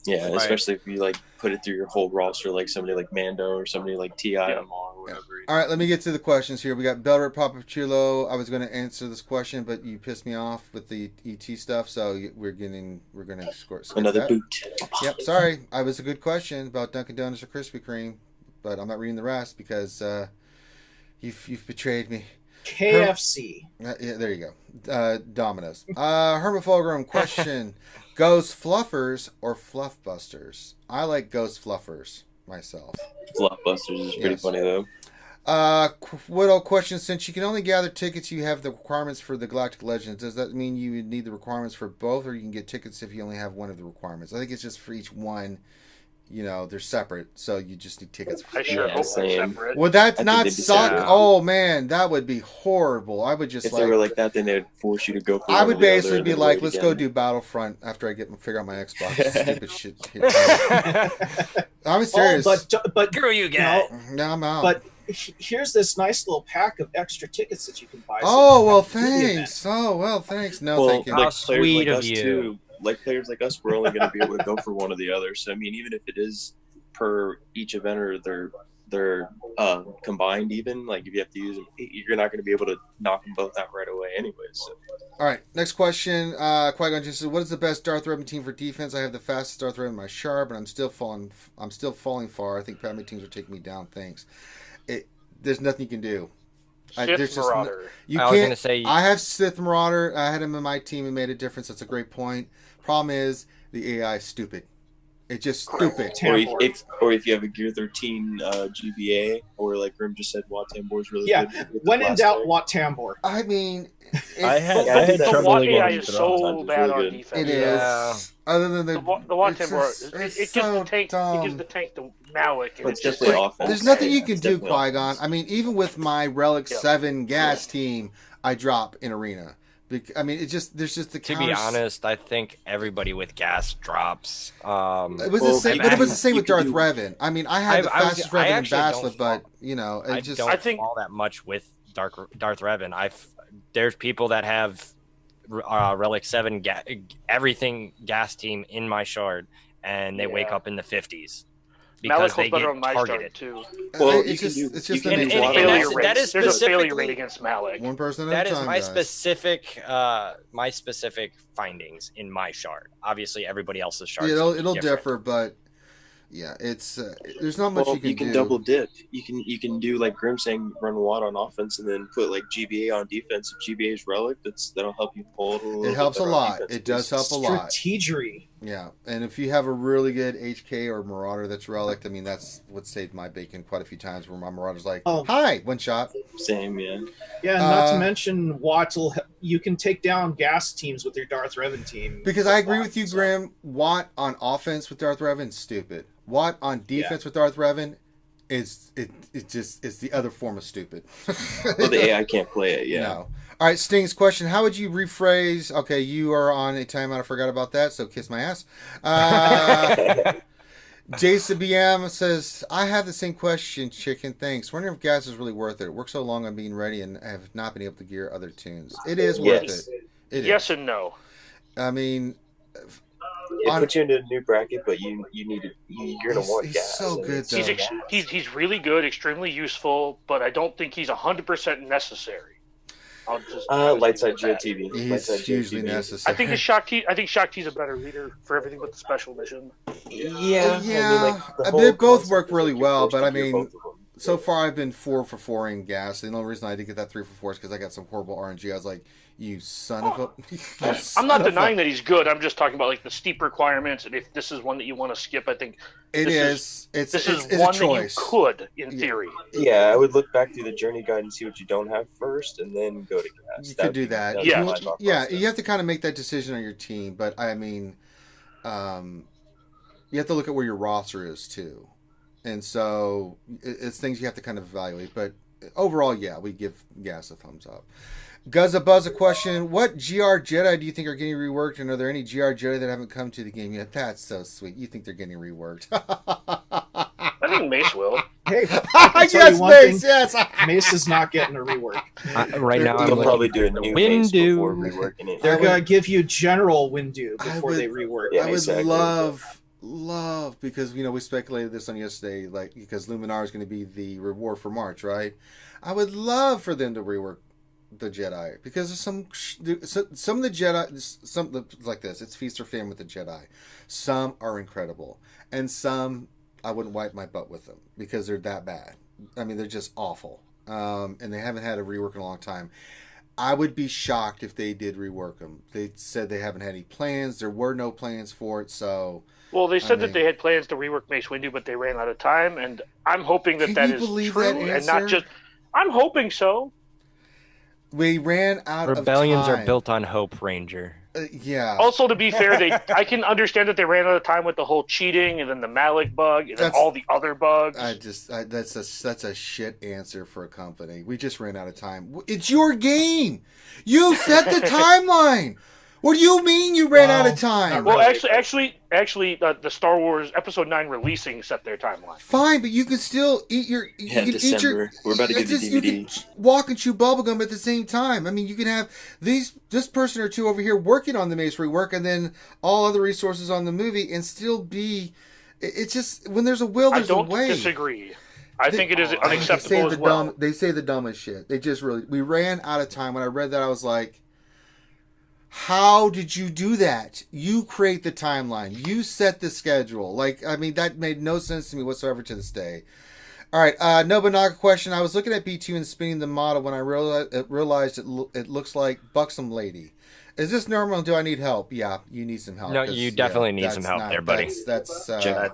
Yeah, Right. especially if you like put it through your whole roster, like somebody like Mando or somebody like TIMR or whatever. All right, let me get to the questions here. We got Belrit Papachulo. I was going to answer this question, but you pissed me off with the ET stuff, so we're going to skip Another that. boot. Yep, sorry. I was a good question about Dunkin' Donuts or Krispy Kreme, but I'm not reading the rest because you've betrayed me. KFC. Yeah, there you go. Domino's. Hermit Fulgrim question: Ghost Fluffers or Fluff Busters? I like Ghost Fluffers myself. Fluffbusters is pretty Yes. funny though. Widow question: Since you can only gather tickets, you have the requirements for the Galactic Legends. Does that mean you would need the requirements for both, or you can get tickets if you only have one of the requirements? I think it's just for each one. You know, they're separate, so you just need tickets. For I sure Yeah, hope they're same. separate. Would that I think not they'd be suck? separate. Oh man, that would be horrible. I would just If they were like that, then they'd force you to go for I one would or the other basically and be then like, wait let's again. go do Battlefront after I figure out my Xbox stupid shit. I'm serious. But Screw you you guys. know, No, I'm out. but here's this nice little pack of extra tickets that you can buy. so Oh you well, have to do the event. thanks. Oh well, thanks. No, Well, thank you. How like players sweet like of us you. too. Like players like us, we're only going to be able to go for one or the other. So I mean, even if it is per each event or their combined. Even like if you have to use them, you're not going to be able to knock them both out right away, anyways. So. All right, next question. Qui-Gon just says, "What is the best Darth Revan team for defense? I have the fastest Darth Revan in my Shard, but I'm still falling far. I think Padme teams are taking me down. Thanks. There's nothing you can do. Sith Marauder. I was gonna say I have Sith Marauder. I had him in my team and made a difference. That's a great point. Problem is the AI is stupid. It's just stupid. Or if you have a Gear 13 GBA, or like Grim just said, Wat Tambor is really Yeah, good. when in doubt, Wat Tambor. I mean, I had The trouble Wat against AI is so Sometimes bad really on good. defense. it is. Yeah. Other than The Wat it's Tambor, just- it it's gives so the tank. dumb. It gives the tank to Malik, and But it's just definitely like, offense. There's nothing you Yeah, can it's do, definitely Qui-Gon. offense. I mean, even with my Relic Yeah. 7 gas team, I drop in arena. I mean, there's just the to be counters. honest, I think everybody with gas drops. It was the Well, same, you but it was can- the same you with can Darth do- Revan. I mean, I had the I fastest Revan in actually don't Baslet, but you know, I it just don't I think- fall that much with Darth Revan. There's people that have Relic 7 everything gas team in my Shard, and they wake Yeah. up in the 50s Malik because they holds better get on my start targeted. too. Well, it's you can just do- it's you just can the do nature one of of it. failure those. rate. that is There's a failure specifically- rate against Malik. One person at That a is time, my guys. specific findings in my Shard. Obviously, everybody else's Shard. Yeah, it'll differ, but yeah, it's there's not much Well, you can do. double dip. You can do like Grim saying, run Watt on offense and then put like GBA on defense. If GBA is Relic, that'll help you pull it a little. It helps a bit better on lot. defense. It does help a lot. Strategery. Yeah, and if you have a really good HK or Marauder that's Relic, I mean, that's what saved my bacon quite a few times where my Marauder's like, Oh. hi, one shot. Same, yeah. Yeah, not to Uh, mention you can take down gas teams with your Darth Revan team. Because I agree with you, Grim. Watt on offense with Darth Revan is stupid. Watt on defense with Darth Revan is it's the other form of stupid. Well, the AI can't play it, yeah. No. All right, Sting's question. How would you rephrase? Okay, you are on a timeout. I forgot about that, so kiss my ass. Jason BM says, I have the same question, chicken. Thanks. Wondering if gas is really worth it. It worked so long on being ready and have not been able to gear other tunes. It is worth Yes. it. It Yes is. and no. I mean, It puts you into a new bracket, but you need it. You're gonna want he's gas. so and good, it's- though. He's really good, extremely useful, but I don't think he's 100% necessary. I'll just Light side leave it at that. GOTV. Light he's side hugely GOTV. necessary. I think Shakti's a better leader for everything but the special mission. Yeah, Yeah, the they whole both concept work is, really you're well, forced but to I gear mean, both of them. So far, I've been 4 for 4 in gas. The only reason I didn't get that 3 for 4 is because I got some horrible RNG. I was like, "You son of a!" I'm not denying that he's good. I'm just talking about like the steep requirements, and if this is one that you want to skip, I think It this is. this It's is a one that you choice. could, in Yeah. theory. Yeah, I would look back through the journey guide and see what you don't have first, and then go to gas. You That could would do be- that. would Yeah. be my thought Yeah, process. you have to kind of make that decision on your team, but I mean, you have to look at where your roster is too, and so it's things you have to kind of evaluate. But overall, yeah, we give gas a thumbs up. Guzza Buzz a question: what GR Jedi do you think are getting reworked, and are there any GR Jedi that haven't come to the game yet? That's so sweet. You think they're getting reworked? I think Mace will. Hey, I can tell yes, you one Mace. thing. Yes. Mace is not getting a rework. Right now, I'm They'll looking probably for do a the new base Windu. before reworking it. They're I would- gonna give you general Windu I before would- they rework. Yeah, I would exactly. love because we speculated this on yesterday, like because Luminar is going to be the reward for March, right? I would love for them to rework the Jedi because there's some of the Jedi, some like this. It's feast or famine with the Jedi. Some are incredible, and some I wouldn't wipe my butt with them because they're that bad. I mean, they're just awful, and they haven't had a rework in a long time. I would be shocked if they did rework them. They said they haven't had any plans. There were no plans for it, so Well, they said I mean- that they had plans to rework Mace Windu, but they ran out of time, and I'm hoping that Can that you is believe true that and not answer? just. I'm hoping so. we ran out Rebellions of are time. built on hope, Ranger. Yeah. Also, to be fair, I can understand that they ran out of time with the whole cheating and then the Malik bug and then That's- all the other bugs. That's a shit answer for a company. We just ran out of time. It's your game. You set the timeline. What do you mean you ran out of time? Well, really. actually, the Star Wars Episode 9 releasing set their timeline. Fine, but you can still eat your. You Yeah, can eat your. December. We're about to get the You DVD. can walk and chew bubblegum at the same time. I mean, you can have this person or two over here working on the Mace rework, and then all other resources on the movie, and still be. It's just when there's a will, I there's a don't way. disagree. I think it is They unacceptable say as the well. They say the dumbest shit. They just really. We ran out of time. When I read that, I was like, "How did you do that? You create the timeline. You set the schedule. Like, I mean, that made no sense to me whatsoever to this day." All right, Nobunaga question. I was looking at B2 and spinning the model when I realized it looks like Buxom Lady. Is this normal? Do I need help? Yeah, you need some help. No, you definitely need some help there, buddy. That's Yeah,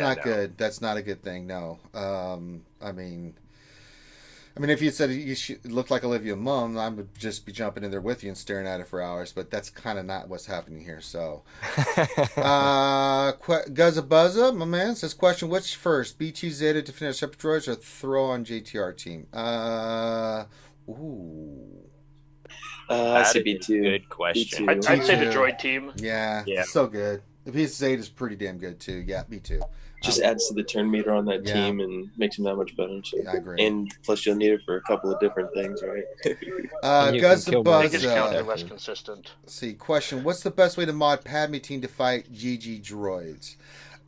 not no. good. That's not a good thing. No. I mean, if you said you looked like Olivia Munn, I would just be jumping in there with you and staring at it for hours. But that's kind of not what's happening here. So, Guzzabuzza, my man, says question: which first, B2 Zeta to finish up droids or throw on JTR team? I see B2. Good question. B2. I'd say the droid team. Yeah, Yeah. so good. The piece of Zeta is pretty damn good too. Yeah, B2. Just adds to the turn meter on that Yeah. team and makes them that much better. So. Yeah, I agree. And plus, you'll need it for a couple of different things, right? And you can kill more I think his counts are Guzzabuzza. less consistent. See, question: what's the best way to mod Padme team to fight GG droids?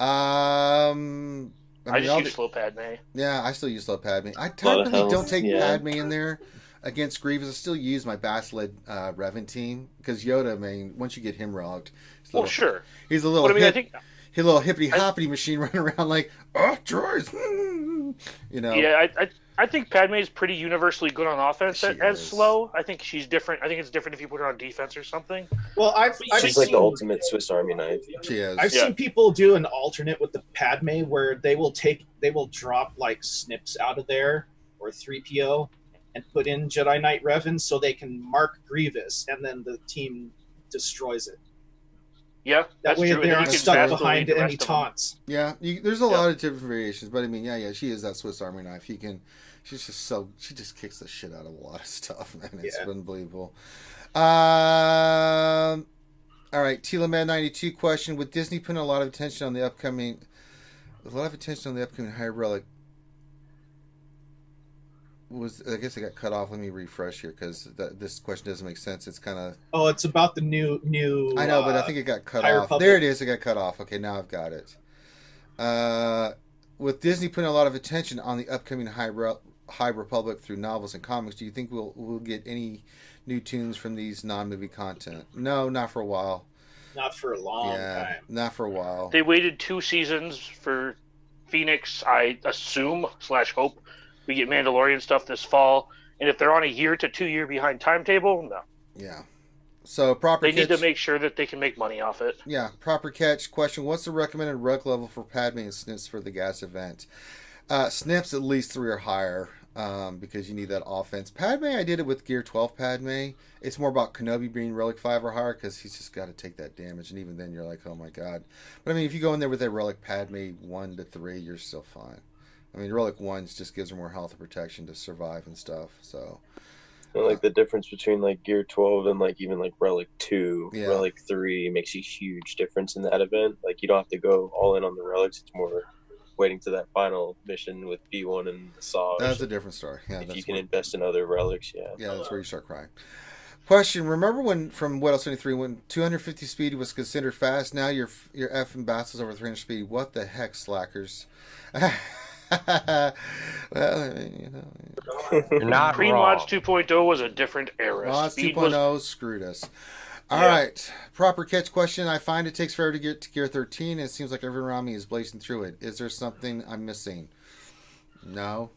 I mean, just use slow Padme. yeah, I still use slow Padme. I lot of technically health, don't take yeah. Padme in there against Grievous. I still use my Baslid Revan team because Yoda, I mean, once you get him rogged, he's a Well, little, sure. he's a little, But I mean, I hip, think he's a little hippity hoppity machine running around like, oh, droids, you know. yeah, I think Padme is pretty universally good on offense She as is. slow. I think she's different. I think it's different if you put her on defense or something. Well, I've She's like seen, the ultimate Swiss Army knife. She is. I've Yeah. seen people do an alternate with the Padme where they will drop like snips out of there or 3PO and put in Jedi Knight Revan so they can mark Grievous and then the team destroys it. Yeah, That that's way true. And they then aren't you can stuck fast behind delete the any rest of them. taunts. Yeah, there's a lot of different variations, but I mean, yeah, she is that Swiss Army knife. She just kicks the shit out of a lot of stuff, man. It's Yeah. unbelievable. All right, TLaman92 question: with Disney putting a lot of attention on the upcoming High Relic, I guess it got cut off. Let me refresh here because this question doesn't make sense. It's kind of Oh, it's about the new. I know, but I think it got cut High off. Republic. There it is. It got cut off. Okay, now I've got it. With Disney putting a lot of attention on the upcoming High Republic through novels and comics, do you think we'll get any new tunes from these non-movie content? No, not for a while. not for a long time. Not for a while. They waited 2 seasons for Phoenix. I assume / hope we get Mandalorian stuff this fall. And if they're on a year to 2 year behind timetable, no. Yeah. So proper. They catch, need to make sure that they can make money off it. Yeah, proper catch. Question: what's the recommended rug level for Padme and Snips for the gas event? Snips at least 3 or higher. Because you need that offense. Padme, I did it with Gear 12 Padme. It's more about Kenobi being Relic 5 or higher because he's just got to take that damage. And even then, you're like, oh my god. But I mean, if you go in there with a Relic Padme 1 to 3, you're still fine. I mean, Relic 1 just gives her more health and protection to survive and stuff. So, And, like the difference between like Gear 12 and like even like Relic 2, Yeah. Relic 3 makes a huge difference in that event. Like you don't have to go all in on the relics. It's more waiting to that final mission with B1 and the Saw. that's a different story. Yeah, If that's you can where, invest in other relics, yeah. that's where you start crying. Question: remember when from What Else 23 when 250 speed was considered fast? Now your F and battles over 300 speed. What the heck, slackers? Well, I mean, You're not Pre-Mods wrong. 2.0 was a different era. Mods Speed 2.0 was screwed us. All right. Proper catch question. I find it takes forever to get to Gear 13, and it seems like everyone around me is blazing through it. Is there something I'm missing? No.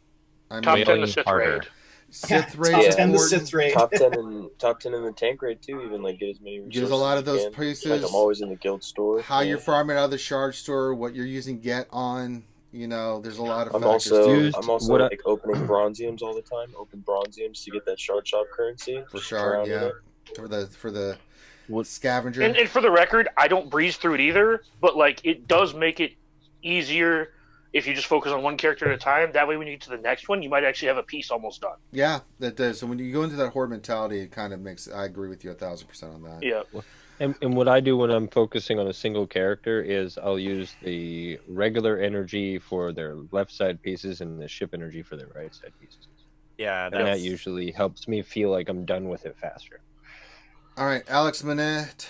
I top mean, 10 the Sith harder. raid. Sith raid top is 10 the important. Sith raid. top 10 in the tank raid too. Even like get as many resources. Gives a lot of as you those can. pieces. Like I'm always in the guild store. How yeah. you're farming out of the shard store, what you're using get on. You know, there's a lot of I'm factors. also Used I'm also what I- like opening bronziums all the time. Open bronziums to get that shard shop currency. For Just shard, around in yeah. it. For the What- scavenger. And for the record, I don't breeze through it either, but like it does make it easier if you just focus on one character at a time. That way when you get to the next one, you might actually have a piece almost done. Yeah, that does. So when you go into that horde mentality, it kind of makes. I agree with you 1,000% on that. Yeah. And what I do when I'm focusing on a single character is I'll use the regular energy for their left side pieces and the ship energy for their right side pieces. Yeah, And that that's usually helps me feel like I'm done with it faster. All right, Alex Manette,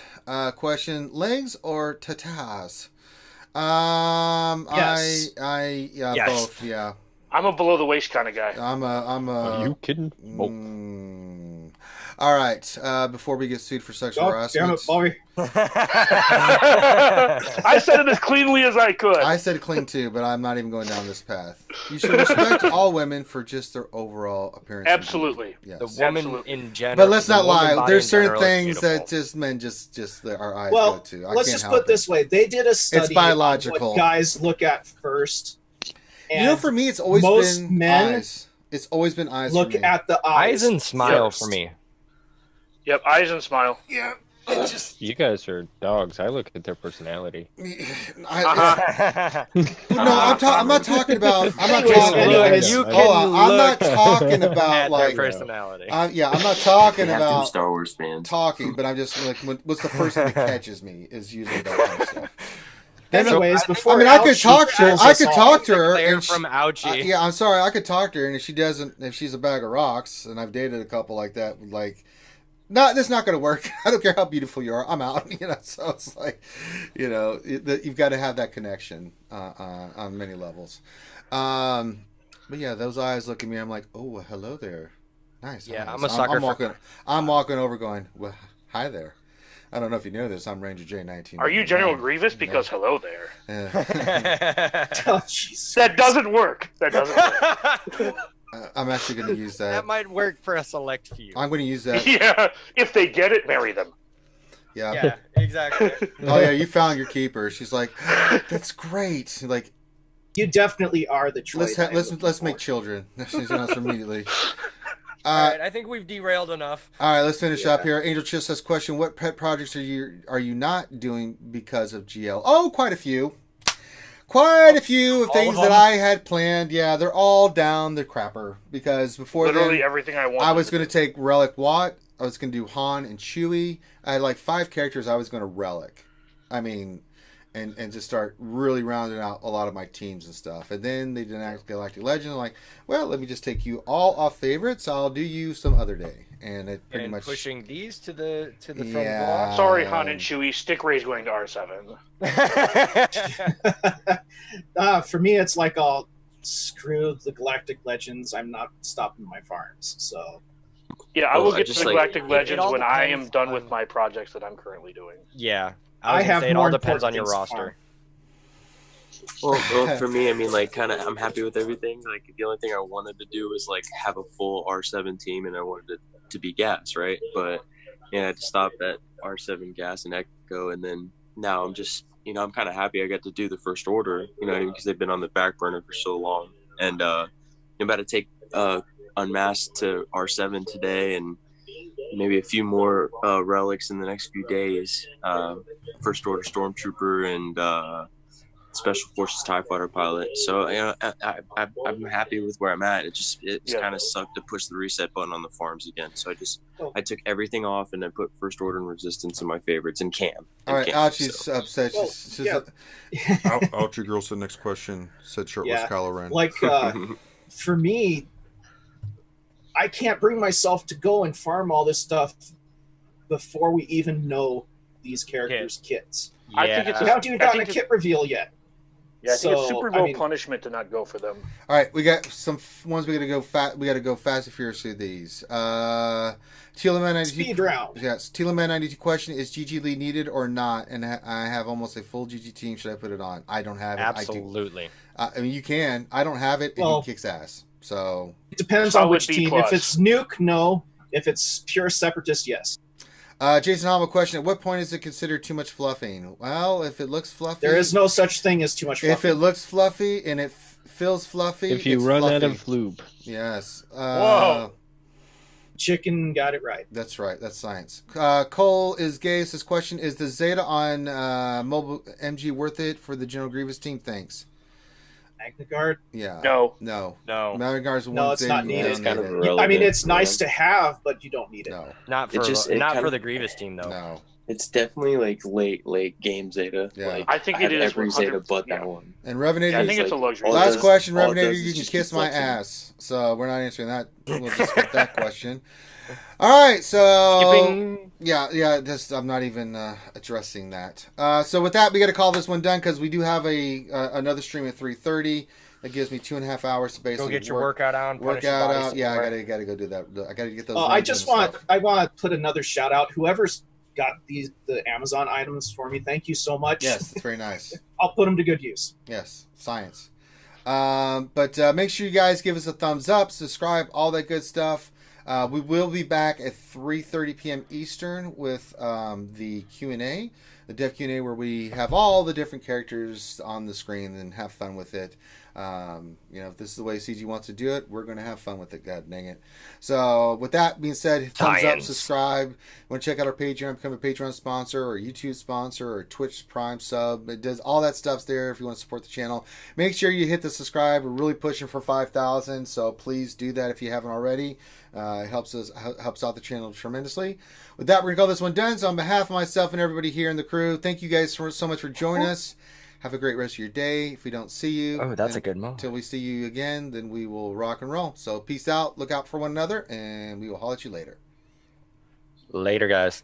question: legs or tatas? Yes. Yeah, Yes. both. Yeah, I'm a below the waist kind of guy. I'm a. Are you kidding? Oh. All right. Before we get sued for sexual Oh, harassment, damn it, Bobby. I said it as cleanly as I could. I said clean too, but I'm not even going down this path. You should respect all women for just their overall appearance. and Absolutely. beauty. The Yes. woman Absolutely. in general. But let's the not woman lie. body There's in certain general is things that beautiful. just men just our eyes Well, go to. let's just put it this way. They did a study biological. on what guys look at first. And You know, for me, it's always most been men eyes. It's always been eyes. look for me. at the eyes. Eyes and smile first. for me. Yep, eyes and smile. Yeah. It just. You guys are dogs. I look at their personality. No, Uh-huh. I'm not talking about. I'm not Anyways, talking. anyways. You Hold can on, I'm not look talking about at like. their personality. I'm not talking They have to be about Star Wars fans. talking, but I'm just like, what's the first thing that catches me is usually that kind of stuff. Anyways, I before mean, I could Ouchie talk to her. kills I us could all- talk to her, Claire and from Ouchie. yeah, I'm sorry. I could talk to her, and if she's a bag of rocks, and I've dated a couple like that, like, no, that's not going to work. I don't care how beautiful you are. I'm out. So it's like, you've got to have that connection on many levels. But yeah, those eyes look at me. I'm like, oh, hello there. Nice. Yeah, eyes. I'm a sucker for- I'm walking over, going, well, hi there. I don't know if you know this. I'm Ranger J19. Are you General Grievous? Because hello there. Oh, Jesus. That doesn't work. That doesn't work. I'm actually going to use that. That might work for a select few. I'm going to use that. Yeah, if they get it, marry them. Yeah. Yeah, exactly. Oh yeah, you found your keeper. She's like, that's great. Like, You definitely are the choice. let's make children. She's gonna answer immediately. All right, I think we've derailed enough. All right, let's finish up here. Angel Chill says, question: what pet projects are you not doing because of GL? Oh, quite a few. Quite a few of things that I had planned. Yeah, they're all down the crapper because before Literally then, everything I wanted. I was going to take Relic Watt. I was going to do Han and Chewie. I had like 5 characters I was going to Relic. I mean, and just start really rounding out a lot of my teams and stuff. And then they didn't Galactic Legend. I'm like, well, let me just take you all off favorites. I'll do you some other day. And it pretty much pushing these to the front Yeah. block. Sorry, Han and Chewie. Stick Ray's going to R7. For me, it's like, I'll screw the Galactic Legends. I'm not stopping my farms. So Yeah, I will Well, I get to just the like- Galactic it Legends all when I am depends done on- with my projects that I'm currently doing. Yeah, I was gonna have say, it more all depends on important your things to farm. roster. Well, for me, I mean, like, kind of, I'm happy with everything. Like, the only thing I wanted to do was like have a full R7 team, and I wanted it to be gas, right? But yeah, I had to stop at R7 gas and Echo, and then now I'm just, I'm kind of happy I got to do the First Order, because they've been on the back burner for so long, and I'm about to take Unmasked to R7 today, and maybe a few more relics in the next few days. First Order Stormtrooper and Special Forces TIE Fighter pilot. So I'm happy with where I'm at. It's kind of sucked to push the reset button on the farms again. So I took everything off and I put First Order and Resistance in my favorites and Cam. all right. Ouchie's upset. Well, She's yeah. Ouchie girl said next question. Said shirtless Yeah. Kylo Ren. like for me, I can't bring myself to go and farm all this stuff before we even know these characters' kits. I think it's We haven't even gotten a think kit reveal yet. Yeah, I think it's So, super I low mean- punishment to not go for them. All right, we got some ones we got to go fast. We got to go fast and furious through these. Tealaman 92. Speed round. Yes, Tealaman 92 question: is GG Lee needed or not? And I have almost a full GG team. Should I put it on? I don't have it. Absolutely. I mean, you can. I don't have it, and Well- he kicks ass. So It depends Solid on which B+. team. If it's Nuke, no. If it's pure Separatist, yes. Jason Hama question: at what point is it considered too much fluffing? Well, if it looks fluffy, There is no such thing as too much fluff. If it looks fluffy and it feels fluffy, If you it's run fluffy. out of lube. Yes. Whoa. Chicken got it right. That's right. That's science. Cole is gay. Says question: is the Zeta on mobile MG worth it for the General Grievous team? Thanks. Magna Guard. Yeah. No. No. No, Magna Guard's No, one it's thing not you needed. don't It's kind need of it. irrelevant. I mean, it's nice Yeah. to have, but you don't need it. No. not for just- not kind for of- the Grievous team though. No. It's definitely like late game Zeta. Yeah. Like, I think it have is every Zeta 100%, but yeah. that one. And Revenator. Yeah, I think It's it's a like- luxury. all it Last does- question, all it Revenator. does You is can just kiss keep my flexing. ass. So we're not answering that. We'll just skip that question. All right. So Skipping. yeah. Just I'm not even addressing that. So with that, we got to call this one done because we do have another stream at 3:30. That gives me 2.5 hours to basically Go get your workout on. punish your workout body out. some Yeah, more. I gotta go do that. I gotta get those. I runs just and want stuff. I want to put another shout out. Whoever's got the Amazon items for me, thank you so much. Yes, it's very nice. I'll put them to good use. Yes, science. But make sure you guys give us a thumbs up, subscribe, all that good stuff. We will be back at 3:30 p.m. Eastern with the Q&A, the Dev Q&A, where we have all the different characters on the screen and have fun with it. If this is the way CG wants to do it, we're going to have fun with it. God dang it. So with that being said, thumbs up, Science. subscribe. You want to check out our Patreon, become a Patreon sponsor or a YouTube sponsor or Twitch Prime sub. It does all that stuff's there if you want to support the channel. Make sure you hit the subscribe. We're really pushing for 5,000, so please do that if you haven't already. It helps out the channel tremendously. With that, we're going to call this one done. So on behalf of myself and everybody here in the crew, thank you guys so much for joining us. Have a great rest of your day. If we don't see you, Oh, that's a good moment. until we see you again, then we will rock and roll. So peace out, look out for one another, and we will holler at you later. Later, guys.